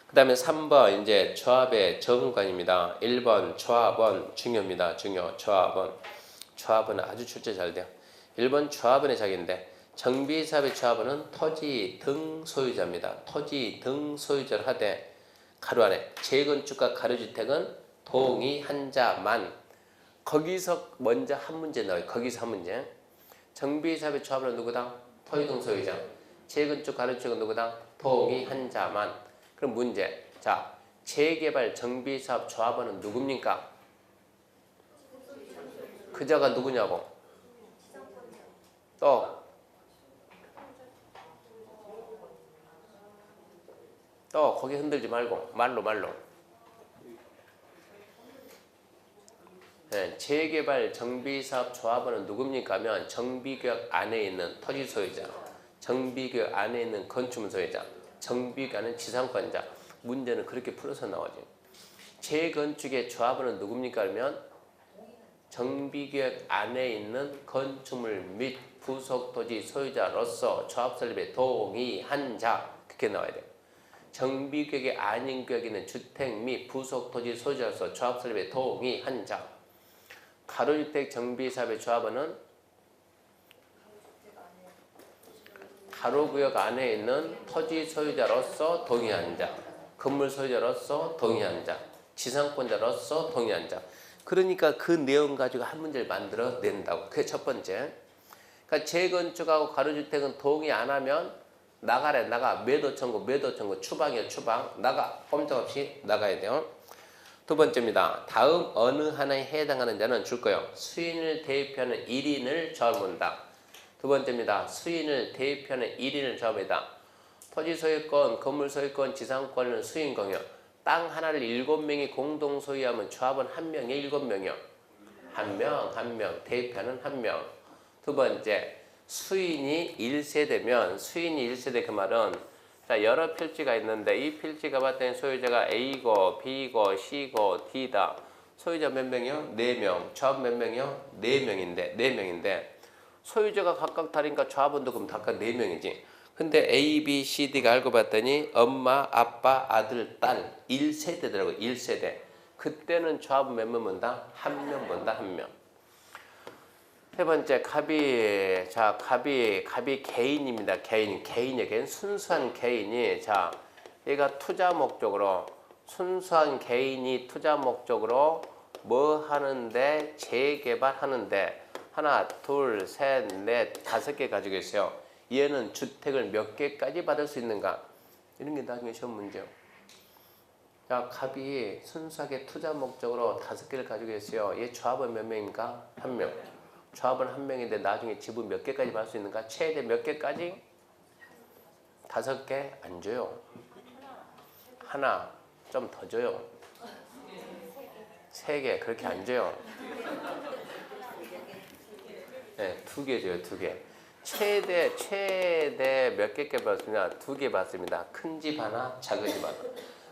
그 다음에 3번 이제 조합의 적응관입니다. 1번 조합원 중요합니다. 중요. 조합원 아주 출제 잘 돼요. 1번 조합원의 자기인데 정비사업의 조합원은 토지 등 소유자입니다. 토지 등 소유자를 하되 가로 안에 재건축과 가로주택은 동의한 자만. 거기서 먼저 한 문제 넣어요. 거기서 한 문제. 정비사업의 조합원은 누구다? 토지 등 소유자. 재건축 가로주택은 누구다? 동의한 자만. 그럼 문제. 자, 재개발 정비사업 조합원은 누굽니까? 그자가 누구냐고. 또 거기 흔들지 말고 말로. 네, 재개발 정비사업 조합원은 누굽니까 하면 정비구역 안에 있는 토지 소유자, 정비구역 안에 있는 건축물 소유자, 정비구역 안에 지상권자. 문제는 그렇게 풀어서 나오죠. 재건축의 조합원은 누굽니까 하면 정비구역 안에 있는 건축물 및 부속토지 소유자로서 조합 설립에 동의한 자. 그렇게 나와야 돼요. 정비구역이 아닌 구역에 있는 주택 및 부속토지 소유자로서 조합 설립에 동의한 자. 가로주택 정비사업의 조합원은 가로구역 안에 있는 토지 소유자로서 동의한 자, 건물 소유자로서 동의한 자, 지상권자로서 동의한 자. 그러니까 그 내용 가지고 한 문제를 만들어 낸다고. 그게 첫 번째. 그러니까 재건축하고 가로주택은 동의 안 하면 나가래. 나가. 매도 청구 추방이야. 추방. 나가. 꼼짝없이 나가야 돼요. 두 번째입니다. 다음 어느 하나에 해당하는 자는 줄 거예요. 수인을 대표하는 1인을 조합한다. 두 번째입니다. 수인을 대표하는 1인을 조합한다. 토지 소유권, 건물 소유권, 지상권은 수인 공유. 땅 하나를 7명이 공동 소유하면 조합은 1명에 7명이요. 한 명. 대표하는 1명. 두 번째, 수인이 1세대면 수인이 1세대 그 말은 자, 여러 필지가 있는데 이 필지가 봤더니 소유자가 A고 B고 C고 D다. 소유자 몇 명이요? 4명. 조합 몇 명이요? 4명인데 소유자가 각각 다르니까 조합원도 그럼 각각 4명이지. 근데 A, B, C, D가 알고 봤더니 엄마, 아빠, 아들, 딸 1세대더라고. 1세대. 그때는 조합은 몇 명 본다? 1명 본다. 1명. 세 번째 갑이. 자, 갑이 개인입니다. 개인 순수한 개인이. 자, 얘가 투자 목적으로 순수한 개인이 투자 목적으로 뭐 하는데 재개발하는데 하나, 둘, 셋, 넷, 5개 가지고 있어요. 얘는 주택을 몇 개까지 받을 수 있는가? 이런 게 나중에 시험 문제요. 야, 갑이 순수하게 투자 목적으로 5개를 가지고 있어요. 얘 조합은 몇 명인가? 1명. 조합은 1명인데 나중에 지분 몇 개까지 받을 수 있는가? 최대 몇 개까지? 5개 안 줘요. 하나, 좀 더 줘요. 3개, 그렇게 안 줘요. 네, 2개 줘요, 2개. 최대 몇 개께 받습니다. 2개 받습니다. 큰 집 하나, 작은 집 하나.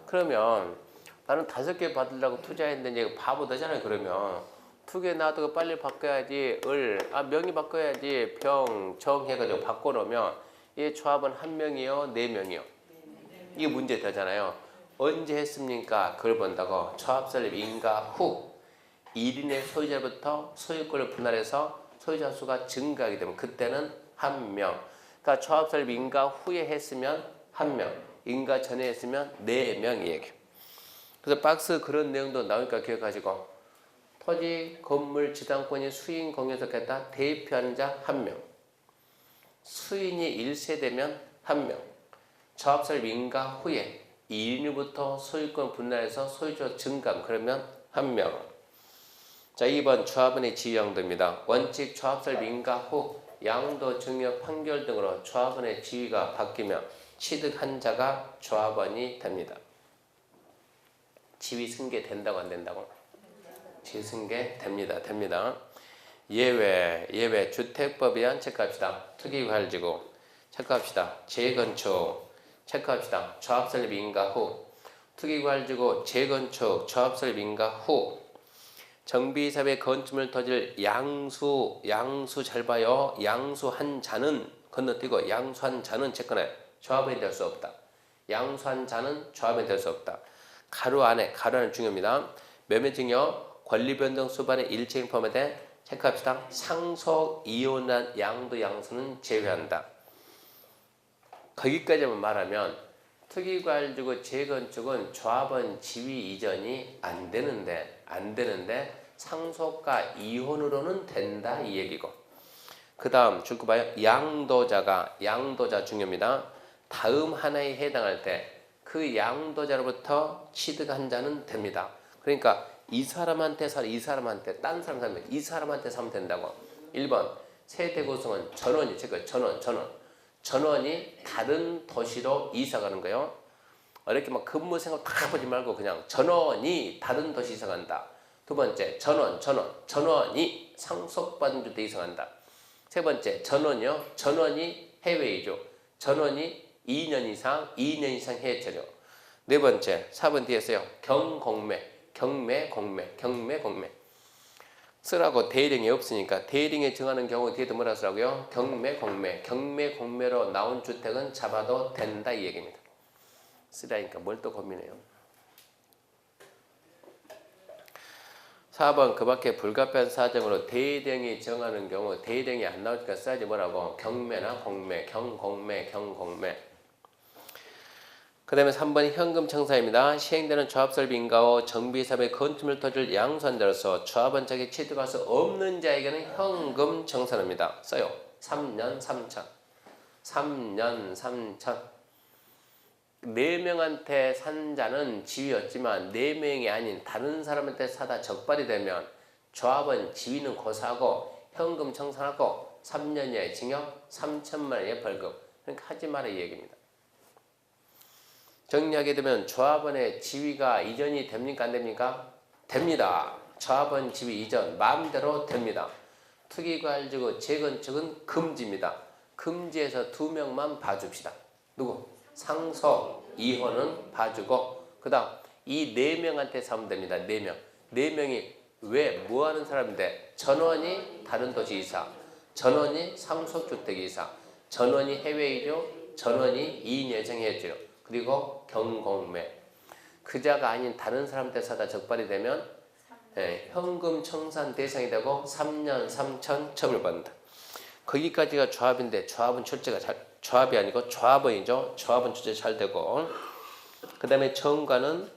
그러면 나는 5개 받으려고 투자했는데 바보 되잖아요. 그러면 2개 놔두고 빨리 바꿔야지. 명의 바꿔야지. 병, 정 해가지고 바꿔놓으면 이 조합은 1명이요, 4명이요. 이게 문제 되잖아요. 언제 했습니까? 그걸 본다고. 조합 설립 인가 후 1인의 소유자부터 소유권을 분할해서 소유자 수가 증가하게 되면 그때는 1명. 그러니까 조합 설립 인가 후에 했으면 1명. 인가 전에 했으면 4명 얘기. 그래서 박스 그런 내용도 나오니까 기억하시고 토지, 건물, 지당권이 수인 공유에 속했다. 대표하는 자 1명. 수인이 1세대면 1명. 조합 설립 인가 후에 1인으로부터 소유권 분할해서 소유자 증감 그러면 1명. 자, 2번 조합원의 지위 양도입니다. 원칙 조합 설립 인가 후 양도, 증여, 판결 등으로 조합원의 지위가 바뀌며 취득한 자가 조합원이 됩니다. 지위 승계된다고 안 된다고? 지위 승계됩니다. 예외 주택법에 의한 체크합시다. 투기과열지구 체크합시다. 재건축 체크합시다. 조합 설립 인가 후 투기과열지구 재건축 조합 설립 인가 후 정비사업의 건축물 토지를 양수 잘 봐요. 양수한 자는 건너뛰고 양수한 자는 체크해. 조합원이 될 수 없다. 양수한 자는 조합원이 될 수 없다. 가로 안에 중요합니다. 매매증여 권리변동 수반의 일체인 포함에 체크합시다. 상속 이혼한 양도 양수는 제외한다. 거기까지만 말하면 투기과열지구 재건축은 조합원 지위 이전이 안 되는데 상속과 이혼으로는 된다 이 얘기고. 그 다음 줄거 봐요. 양도자 중요합니다. 다음 하나에 해당할 때 그 양도자로부터 취득한 자는 됩니다. 그러니까 이 사람한테 딴 사람 사면 이 사람한테 사면 된다고. 1번 세대 구성은 전원이 전원이 다른 도시로 이사 가는 거예요. 이렇게 막 근무 생각 다 보지 말고 그냥 전원이 다른 도시 이사 간다. 두 번째 전원이 상속받은 주택 이사 간다. 세 번째 전원이 해외 이주. 전원이 2년 이상 해외 체류. 네 번째 4번 뒤에 써요. 경매 쓰라고 대리령이 없으니까 대리령에 정하는 경우 뒤에도 뭐라 쓰라고요? 경매로 나온 주택은 잡아도 된다 이 얘기입니다. 쓰라니까 뭘 또 고민해요. 4번 그 밖에 불가피한 사정으로 대리령이 정하는 경우 대리령이 안 나오니까 써야지 뭐라고? 경매나 경공매. 그 다음에 3번 현금 청사입니다. 시행되는 조합설비 인가호 정비사업의 건축물 토지를 양수한 자로서 조합원 자기 취득할 수 없는 자에게는 현금 청산합니다. 써요. 3년 3천. 4명한테 산 자는 지위였지만 4명이 아닌 다른 사람한테 사다 적발이 되면 조합원 지위는 고사하고 현금 청산하고 3년 이하의 징역 3천만 원의 벌금. 그러니까 하지 마라 이 얘기입니다. 정리하게 되면 조합원의 지위가 이전이 됩니까? 안 됩니까? 됩니다. 조합원 지위 이전 마음대로 됩니다. 투기과열지구 재건축은 금지입니다. 금지해서 2명만 봐줍시다. 누구? 상속, 이혼은 봐주고 그 다음 이 4명한테 사면 됩니다. 4명이 왜? 뭐하는 사람인데 전원이 다른 도시 이사, 전원이 상속주택 이사, 전원이 해외 이주, 전원이 2인 예정 해주 그리고 경공매. 그자가 아닌 다른 사람한테 사다 적발이 되면 현금 청산 대상이 되고 3년 3천 처벌받는다. 거기까지가 조합인데 조합은 출제가 조합이 아니고 조합원이죠. 조합은 출제 잘 되고 그 다음에 정가는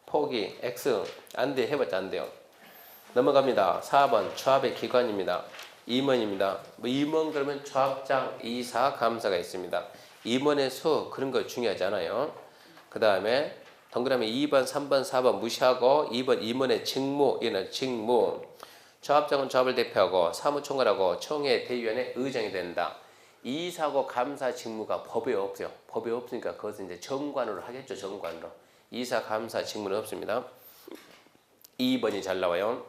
포기 X 안 돼. 해봤자 안 돼요. 넘어갑니다. 4번 조합의 기관입니다. 임원입니다. 임원 그러면 조합장, 이사, 감사가 있습니다. 임원의 수 그런 거 중요하지 않아요. 그 다음에 동그라미 2번, 3번, 4번 무시하고 2번 임원의 직무, 얘는 직무. 조합장은 조합을 대표하고 사무총괄하고 총회 대의원의 의장이 된다. 이사고 감사 직무가 법에 없어요. 법에 없으니까 그것은 이제 정관으로 하겠죠. 정관으로. 이사 감사 직무는 없습니다. 2번이 잘 나와요.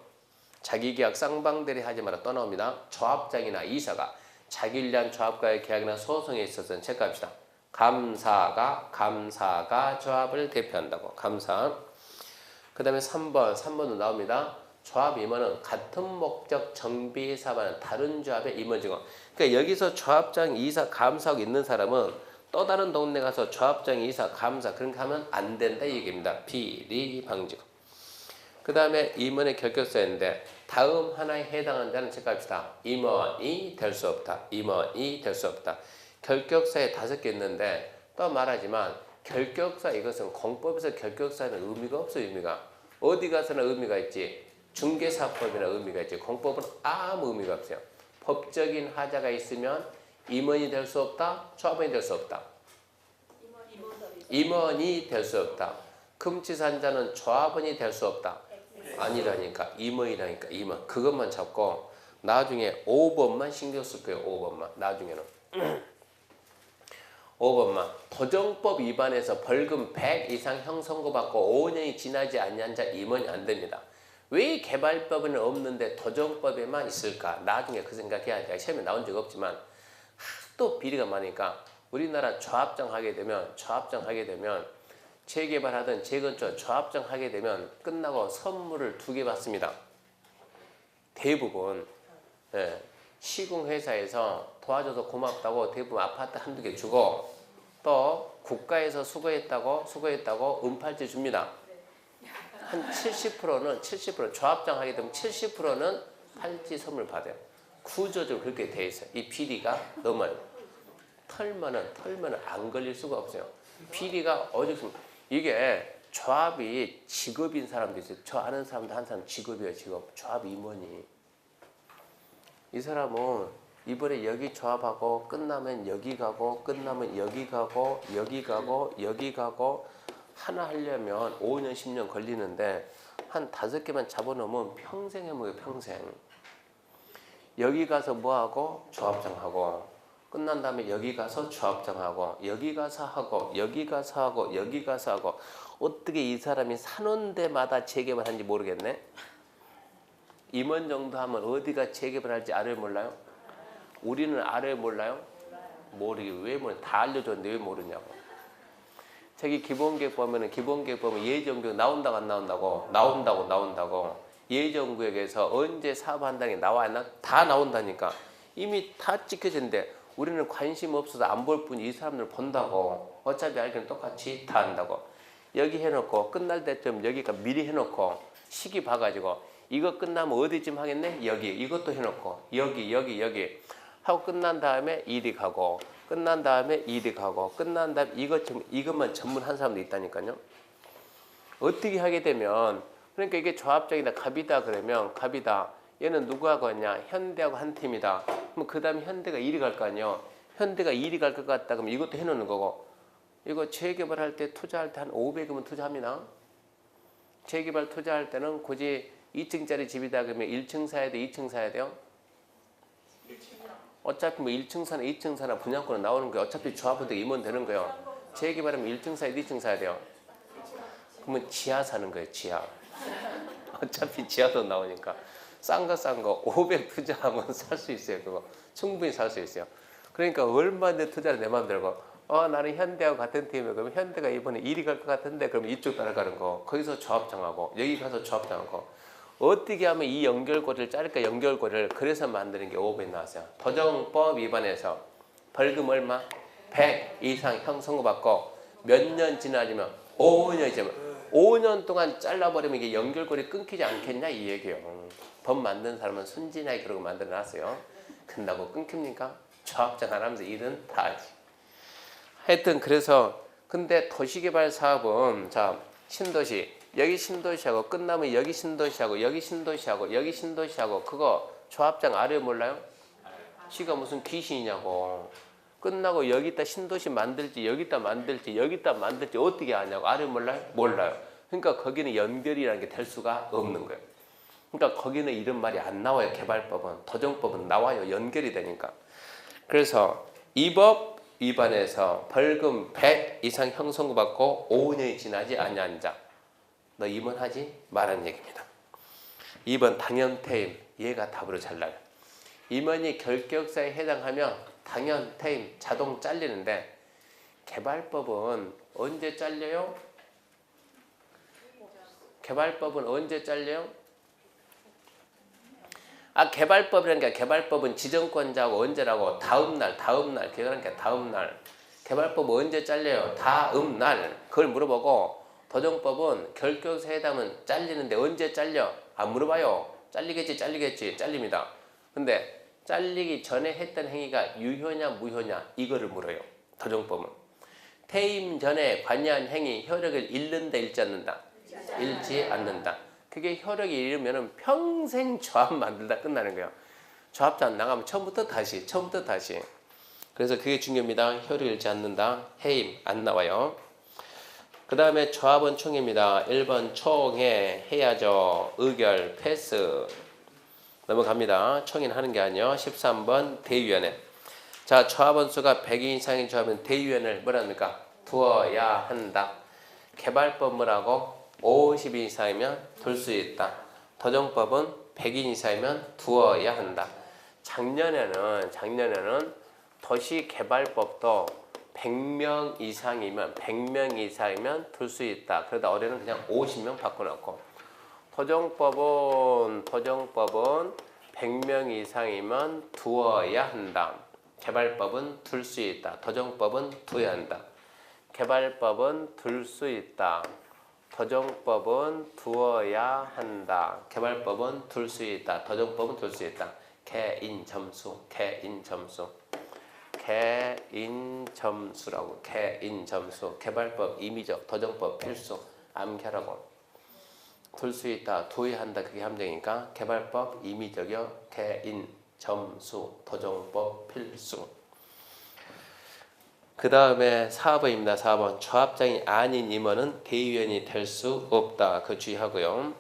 자기계약 쌍방대리 하지 마라 또 나옵니다. 조합장이나 이사가 자기를 위한 조합과의 계약이나 소송에 있어서는 체크합시다. 감사가 조합을 대표한다고. 감사. 그 다음에 3번도 나옵니다. 조합 임원은 같은 목적 정비사와는 다른 조합의 임원이고, 그러니까 여기서 조합장, 이사, 감사하고 있는 사람은 또 다른 동네 가서 조합장, 이사, 감사 그렇게 하면 안 된다 이 얘기입니다. 비리 방지고. 그 다음에 임원의 결격사인데 다음 하나에 해당하는 자는 체크합시다. 임원이 될 수 없다. 임원이 될 수 없다. 결격사에 5개 있는데 또 말하지만 결격사 이것은 공법에서 결격사는 의미가 없어요. 의미가. 어디 가서나 의미가 있지. 중개사법이나 의미가 있지. 공법은 아무 의미가 없어요. 법적인 하자가 있으면 임원이 될 수 없다. 조합원이 될 수 없다. 임원이 될 수 없다. 금치산자는 조합원이 될 수 없다. 아니라니까. 임원이라니까. 임원. 그것만 잡고 나중에 5번만 신경 쓸 거예요. 5번만. 나중에는. 5번만. 도정법 위반해서 벌금 100 이상 형선고 받고 5년이 지나지 아니한 자 임원이 안 됩니다. 왜 개발법에는 없는데 도정법에만 있을까? 나중에 그 생각해야 돼. 시험에 나온 적 없지만 하도 비리가 많으니까 우리나라 조합장 하게 되면 재개발하든 재건축 조합장 하게 되면 끝나고 선물을 2개 받습니다. 대부분. 예. 시공회사에서 도와줘서 고맙다고 대부분 아파트 1-2개 주고 또 국가에서 수고했다고 은팔찌 줍니다. 한 70%는 조합장 하게 되면 70%는 팔찌 선물 받아요. 구조적으로 그렇게 돼 있어요. 이 비리가 너무 많아요. 털면은 안 걸릴 수가 없어요. 비리가 어디 있습니까? 이게 조합이 직업인 사람도 있어요. 저 아는 사람도 한 사람 직업이에요. 직업. 조합 임원이. 이 사람은 이번에 여기 조합하고 끝나면 여기 가고 끝나면 여기 가고 하나 하려면 5년 10년 걸리는데 한 5개만 잡아놓으면 평생 해먹어요. 평생. 여기 가서 뭐하고 조합장하고 끝난 다음에 여기 가서 조합장하고 여기 가서 하고 어떻게 이 사람이 사는 데마다 재개발하는지 모르겠네. 임원 정도 하면 어디가 재개발할지 알아요 몰라요? 우리는 알아요 몰라요? 모르기 왜 모르? 다 알려줬는데 왜 모르냐고. 저기 기본계획 보면 예정구역 나온다고 안 나온다고? 나온다고. 예정구역에서 언제 사업한다는 게 나와 안 나? 다 나온다니까. 이미 다 찍혀진데 우리는 관심 없어서 안 볼 뿐이 이 사람들 본다고. 어차피 알기는 똑같이 다 한다고. 여기 해놓고 끝날 때쯤 여기가 미리 해놓고 시기 봐가지고 이거 끝나면 어디쯤 하겠네? 여기. 이것도 해놓고 여기 하고 끝난 다음에 이리 가고 끝난 다음에 이것만 전문한 사람도 있다니까요. 어떻게 하게 되면 그러니까 이게 조합장이다 갑이다 그러면 갑이다. 얘는 누구하고 하냐? 현대하고 한 팀이다. 그럼 그 다음에 현대가 이리 갈 거 아니에요. 현대가 이리 갈 것 같다 그러면 이것도 해놓는 거고. 이거 재개발할 때 투자할 때 한 500은 투자합니다. 재개발 투자할 때는 굳이 2층짜리 집이다 그러면 1층 사야 돼? 2층 사야 돼요? 어차피 뭐 1층 사나 2층 사나 분양권은 나오는 거예요. 어차피 조합원들 임원 되는 거예요. 재개발하면 1층 사야 돼? 2층 사야 돼요? 그러면 지하 사는 거예요. 지하. 어차피 지하도 나오니까. 싼 거 500 투자하면 살 수 있어요. 그거 충분히 살 수 있어요. 그러니까 얼마나 투자를 내 마음 들고 나는 현대하고 같은 팀이에요. 그러면 현대가 이번에 이리 갈 것 같은데 그러면 이쪽 따라가는 거. 거기서 조합장하고 여기 가서 조합장하고 어떻게 하면 이 연결고리를 자를까? 연결고리를 그래서 만드는 게 5번이 나왔어요. 도정법 위반해서 벌금 얼마? 100 이상 형선고 받고 몇 년 지나면 5년이 지나면 5년 동안 잘라버리면 이게 연결고리 끊기지 않겠냐 이 얘기예요. 법 만든 사람은 순진하게 그러고 만들어놨어요. 근다고 끊깁니까? 조합장 안 하면서 일은 다 하지. 하여튼 그래서 근데 도시개발 사업은 자 신도시 여기 신도시하고 끝나면 여기 신도시하고 그거 조합장 알아요 몰라요? 지가 무슨 귀신이냐고. 끝나고 여기다 신도시 만들지 여기다 만들지 여기다 만들지 어떻게 아냐고. 알아요 몰라요? 몰라요. 그러니까 거기는 연결이라는 게 될 수가 없는 거예요. 그러니까 거기는 이런 말이 안 나와요. 개발법은. 도정법은 나와요. 연결이 되니까. 그래서 이 법 위반해서 벌금 100 이상 형성구 받고 5년이 지나지 아니한 자, 너 임원하지 말라는 얘기입니다. 2번 당연퇴임. 얘가 답으로 잘 나요. 임원이 결격사에 해당하면 당연퇴임 자동 잘리는데 개발법은 언제 잘려요? 개발법은 언제 잘려요? 개발법이라는 게 개발법은 지정권자하고 언제라고? 다음날. 그러니까 다음날. 개발법은 언제 잘려요? 다음날. 그걸 물어보고 도정법은 결격사에 해당하면 잘리는데 언제 잘려? 안 물어봐요. 잘리겠지. 잘립니다. 근데 잘리기 전에 했던 행위가 유효냐 무효냐 이거를 물어요. 도정법은. 퇴임 전에 관여한 행위 효력을 잃는다 잃지 않는다? 잃지 않는다. 그게 효력이 잃으면 평생 조합 만들다 끝나는 거예요. 조합도 안 나가면 처음부터 다시. 그래서 그게 중요합니다. 효력 잃지 않는다. 해임 안 나와요. 그 다음에 조합원 총회입니다. 1번 총회 해야죠. 의결 패스. 넘어갑니다. 총회는 하는 게 아니요. 13번 대의위원회. 자, 조합원 수가 100인 이상인 조합은 대의위원회를 뭐랍니까? 두어야 한다. 개발법 뭐라고? 50인 이상이면 둘 수 있다. 도정법은 100인 이상이면 두어야 한다. 작년에는 도시개발법도 100명 이상이면 둘 수 있다. 그러다 올해는 그냥 50명 바꿔놓고 도정법은 100명 이상이면 두어야 한다. 개발법은 둘 수 있다. 도정법은 두어야 한다. 개발법은 둘 수 있다. 도정법은 두어야 한다. 개발법은 둘 수 있다. 도정법은 둘 수 있다. 개인점수라고. 개인점수. 개발법 임의적, 도정법 필수. 암기하라고. 둘 수 있다. 두어야 한다. 그게 함정이니까 개발법 임의적이요. 개인점수. 도정법 필수. 그 다음에 4번입니다. 4번. 조합장이 아닌 임원은 대의원이 될 수 없다. 그 주의하고요.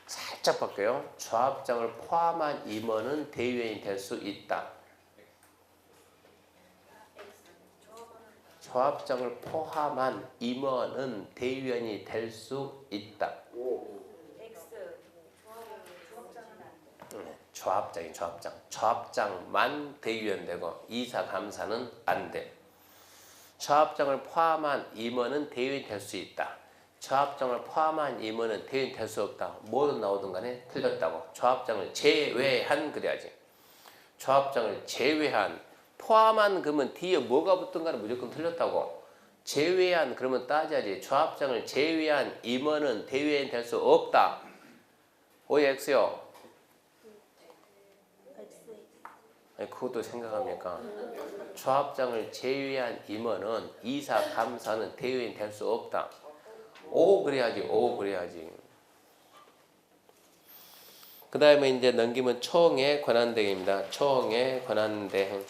살짝 바뀌어요. 조합장을 포함한 임원은 대의원이 될 수 있다. 조합장을 포함한 임원은 대의원이 될 수 있다. 조합장만 대의원 되고 이사 감사는 안 돼. 조합장을 포함한 임원은 대의원이 될 수 있다. 조합장을 포함한 임원은 대의원이 될 수 없다. 뭐든 나오든 간에 틀렸다고. 조합장을 제외한 그래야지. 조합장을 제외한. 포함한 그러면 뒤에 뭐가 붙든 간에 무조건 틀렸다고. 제외한 그러면 따져야지. 조합장을 제외한 임원은 대의원이 될 수 없다. 오해 X요. 아니, 그것도 생각합니까? 조합장을 제외한 임원은 이사 감사는 대의원이 될 수 없다. 오 그래야지. 그 다음에 이제 넘기면 총회 권한대행입니다. 총회 권한대행.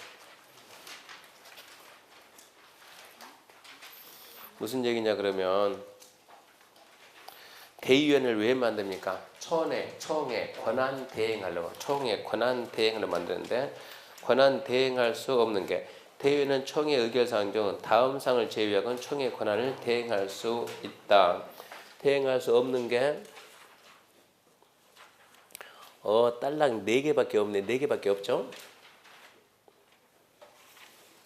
무슨 얘기냐 그러면 대의원을 왜 만듭니까? 총회 권한대행하려고. 총회 권한대행을 만드는데 권한 대행할 수 없는 게 대의원은 총회 의결사항 중 다음 사항을 제외하고는 총회 권한을 대행할 수 있다. 대행할 수 없는 게 딸랑 4개밖에 없네. 4개밖에 없죠?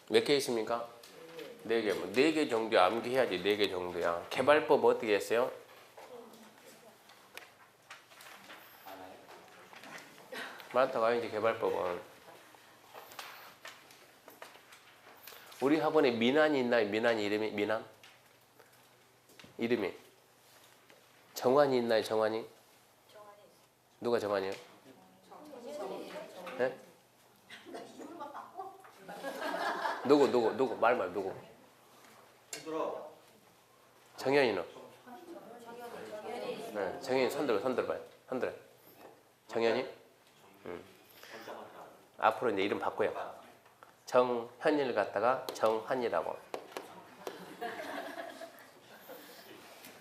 몇 개 있습니까? 4개. 4개 정도 암기해야지. 4개 정도야. 개발법 어떻게 했어요? 많다고 아니지 개발법은. 우리 학원에 민환이 있나요? 민환이 이름이 민환? 이름이 정환이 있나요? 정환이? 누가 정환이요? 네? 누구 말 누구? 정현이는? 네, 정현이 손들어봐요. 정현이? 앞으로 이제 이름 바꿔요. 정현이를 갖다가 정환이라고.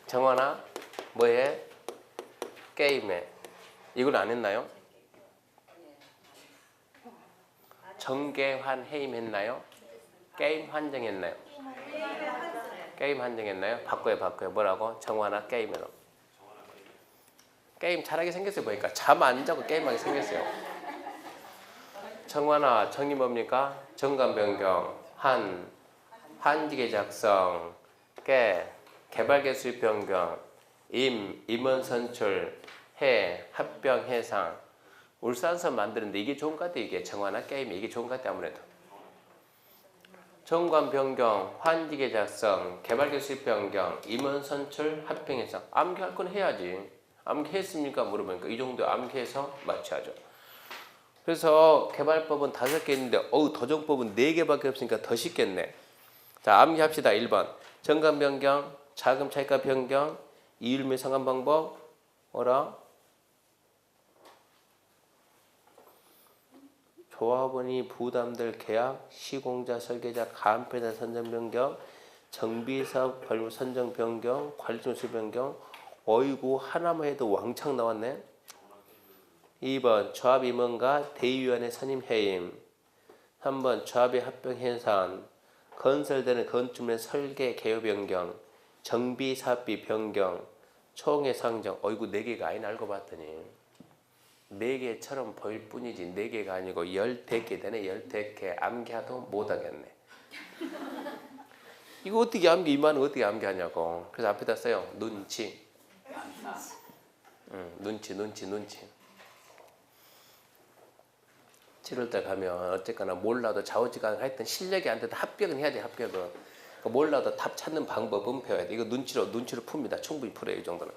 정환아 뭐해? 게임해. 이걸 안 했나요? 정계환 해임했나요? 게임 환정했나요? 게임 환정했나요? 바꿔요. 뭐라고? 정환아 게임해라. 게임 잘하게 생겼어요. 보니까 잠 안 자고 게임하게 생겼어요. 정환아 정이 뭡니까? 정관 변경, 한지계 작성, 개발계 수입 변경, 임원 선출, 합병 해상. 울산선 만드는데 이게 좋은 것 같아. 이게 정환아 게임이 이게 좋은 것 같아. 아무래도 정관 변경, 환지계 작성, 개발계 수입 변경, 임원 선출, 합병 해상. 암기할 건 해야지. 암기했습니까? 물어보니까 이 정도 암기해서 마취하죠. 그래서 개발법은 5개 있는데 도정법은 4개밖에 없으니까 더 쉽겠네. 자, 암기합시다. 1번 정관 변경, 자금 차익가 변경, 이율 및 상환 방법 뭐라? 조합원이 부담될 계약, 시공자, 설계자, 간편자 선정 변경, 정비사업 관리 선정 변경, 관리종수 변경. 어이구 하나만 해도 왕창 나왔네. 2번 조합임원과 대의위원회 선임 해임. 3번 조합의 합병 해산, 건설되는 건축물의 설계 개요 변경, 정비 사업비 변경, 총회 상정. 어이구 4개가 아니나 알고 봤더니 4개처럼 보일 뿐이지 4개가 아니고 10개 되네. 10개 암기하도 못하겠네. 이거 어떻게 암기 이만은 어떻게 암기하냐고. 그래서 앞에다 써요. 눈치. 눈치. 7월달 가면 어쨌거나 몰라도 좌우지간 하여튼 실력이 안 돼도 합격은 해야 돼. 합격은. 몰라도 답 찾는 방법은 배워야 돼. 이거 눈치로 풉니다. 충분히 풀어요. 이 정도는.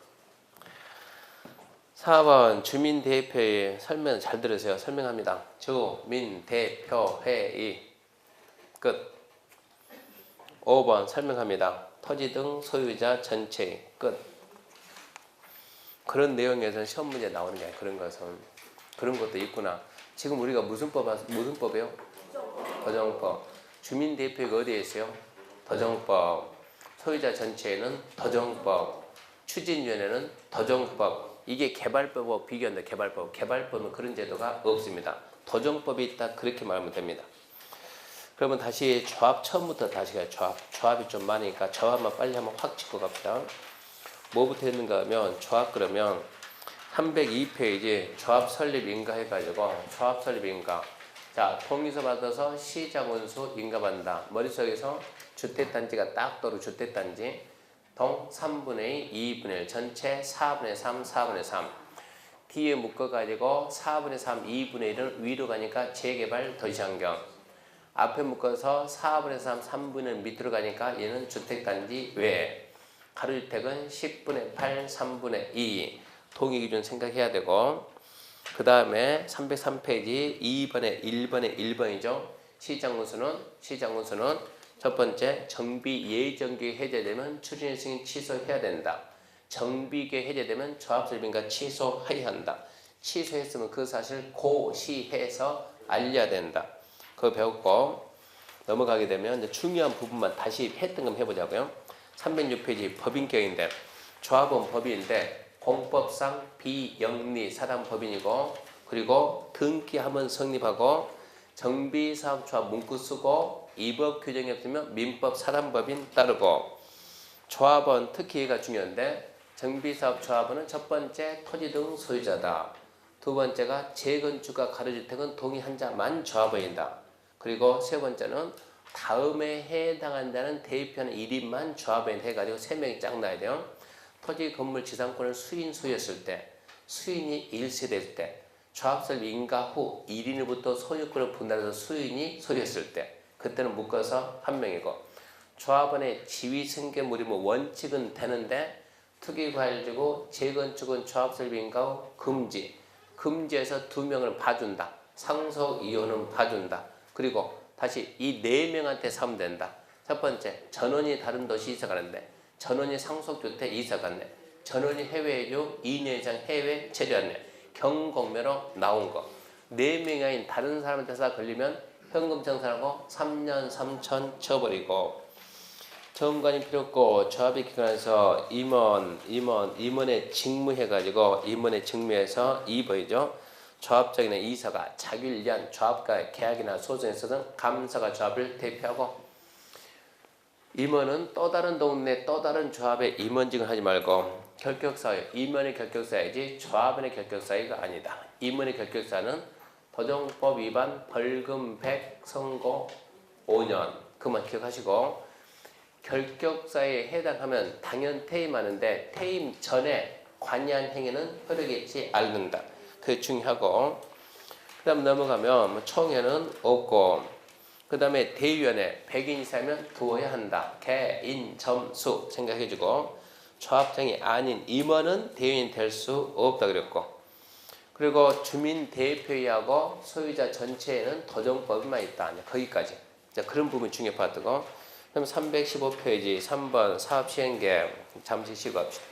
4번 주민대표회의 설명 잘 들으세요. 설명합니다. 주민대표회의 끝. 5번 설명합니다. 토지 등 소유자 전체 끝. 그런 내용에서는 시험 문제 나오는 게 아니라 그런 것은 그런 것도 있구나. 지금 우리가 무슨 법이요? 도정법. 주민대표가 어디에 있어요? 도정법. 소유자 전체에는 도정법. 추진위원회는 도정법. 이게 개발법하고 비교한다. 개발법은 그런 제도가 없습니다. 도정법이 있다. 그렇게 말하면 됩니다. 그러면 다시 조합 처음부터 다시 가요. 조합이 좀 많으니까 조합만 빨리 한번 확 짚고 갑시다. 뭐부터 했는가 하면 조합 그러면 302페이지 조합 설립 인가 해가지고 조합 설립 인가. 자, 동의서 받아서 시장원수 인가받는다. 머릿속에서 주택단지가 딱 떠오르. 주택단지 동 3분의 2, 2분의 1 전체 4분의 3, 4분의 3 뒤에 묶어가지고 4분의 3, 2분의 1은 위로 가니까 재개발 도시환경. 앞에 묶어서 4분의 3, 3분의 1 밑으로 가니까 얘는 주택단지 외. 가로주택은 10분의 8, 3분의 2 동의기준 생각해야 되고, 그 다음에 303페이지 2번에 1번이죠. 시장운수는 첫 번째 정비 예정계획 해제되면 추진일 승인 취소해야 된다. 정비계획 해제되면 조합설립인가 취소해야 한다. 취소했으면 그 사실 고시해서 알려야 된다. 그거 배웠고 넘어가게 되면 이제 중요한 부분만 다시 했던 거 해보자고요. 306페이지 법인격인데 조합원 법인인데 공법상 비영리 사단법인이고, 그리고 등기하면 성립하고 정비사업조합 문구 쓰고 이법 규정이 없으면 민법 사단법인 따르고. 조합원 특히 얘가 중요한데 정비사업조합원은 첫 번째 토지 등 소유자다. 두 번째가 재건축과 가로주택은 동의한 자만 조합원이다. 그리고 세 번째는 다음에 해당한다는 대표하는 1인만 조합원 해가지고 3명이 짝 나야 돼요. 토지 건물 지상권을 수인 소유했을 때, 수인이 1세대일 때, 조합설립 인가 후 1인으로부터 소유권을 분할해서 수인이 소유했을 때, 그때는 묶어서 1명이고, 조합원의 지위승계물이면 원칙은 되는데 투기과열지고 재건축은 조합설립 인가 후 금지. 금지해서 2명을 봐준다. 상속 이혼은 봐준다. 그리고 다시 이 4명한테 사면 된다. 첫 번째, 전원이 다른 도시 이사 가는데 전원이 상속주택 이사 갔네. 전원이 해외이주 2년 이상 해외 체류했네. 경공매로 나온 거. 4명이 아닌 다른 사람한테서 걸리면 현금 청산하고 3년 3천 쳐버리고 정관이 필요 없고 조합이 기관에서 임원에 직무해가지고 임원에 직무해서 2번이죠. 조합장이나 이사가 자기를 위한 조합과의 계약이나 소송에 있어서는 감사가 조합을 대표하고 임원은 또 다른 동네 또 다른 조합의 임원직을 하지 말고 결격사유, 임원의 결격사유지 조합원의 결격사유가 아니다. 임원의 결격사유는 도정법 위반 벌금 100 선고 5년 그만 기억하시고 결격사유에 해당하면 당연 퇴임하는데 퇴임 전에 관여한 행위는 효력이 않는다. 그게 중요하고 그 다음 넘어가면 총회는 없고 그 다음에 대의원회 100인 이상이면 두어야 한다. 개인 점수 생각해주고 조합장이 아닌 임원은 대의원이 될 수 없다 그랬고 그리고 주민대표회하고 소유자 전체에는 도정법만 있다. 거기까지. 자, 그런 부분 중요한 파트고 그럼 315페이지 3번 사업시행계획 잠시 쉬고 합시다.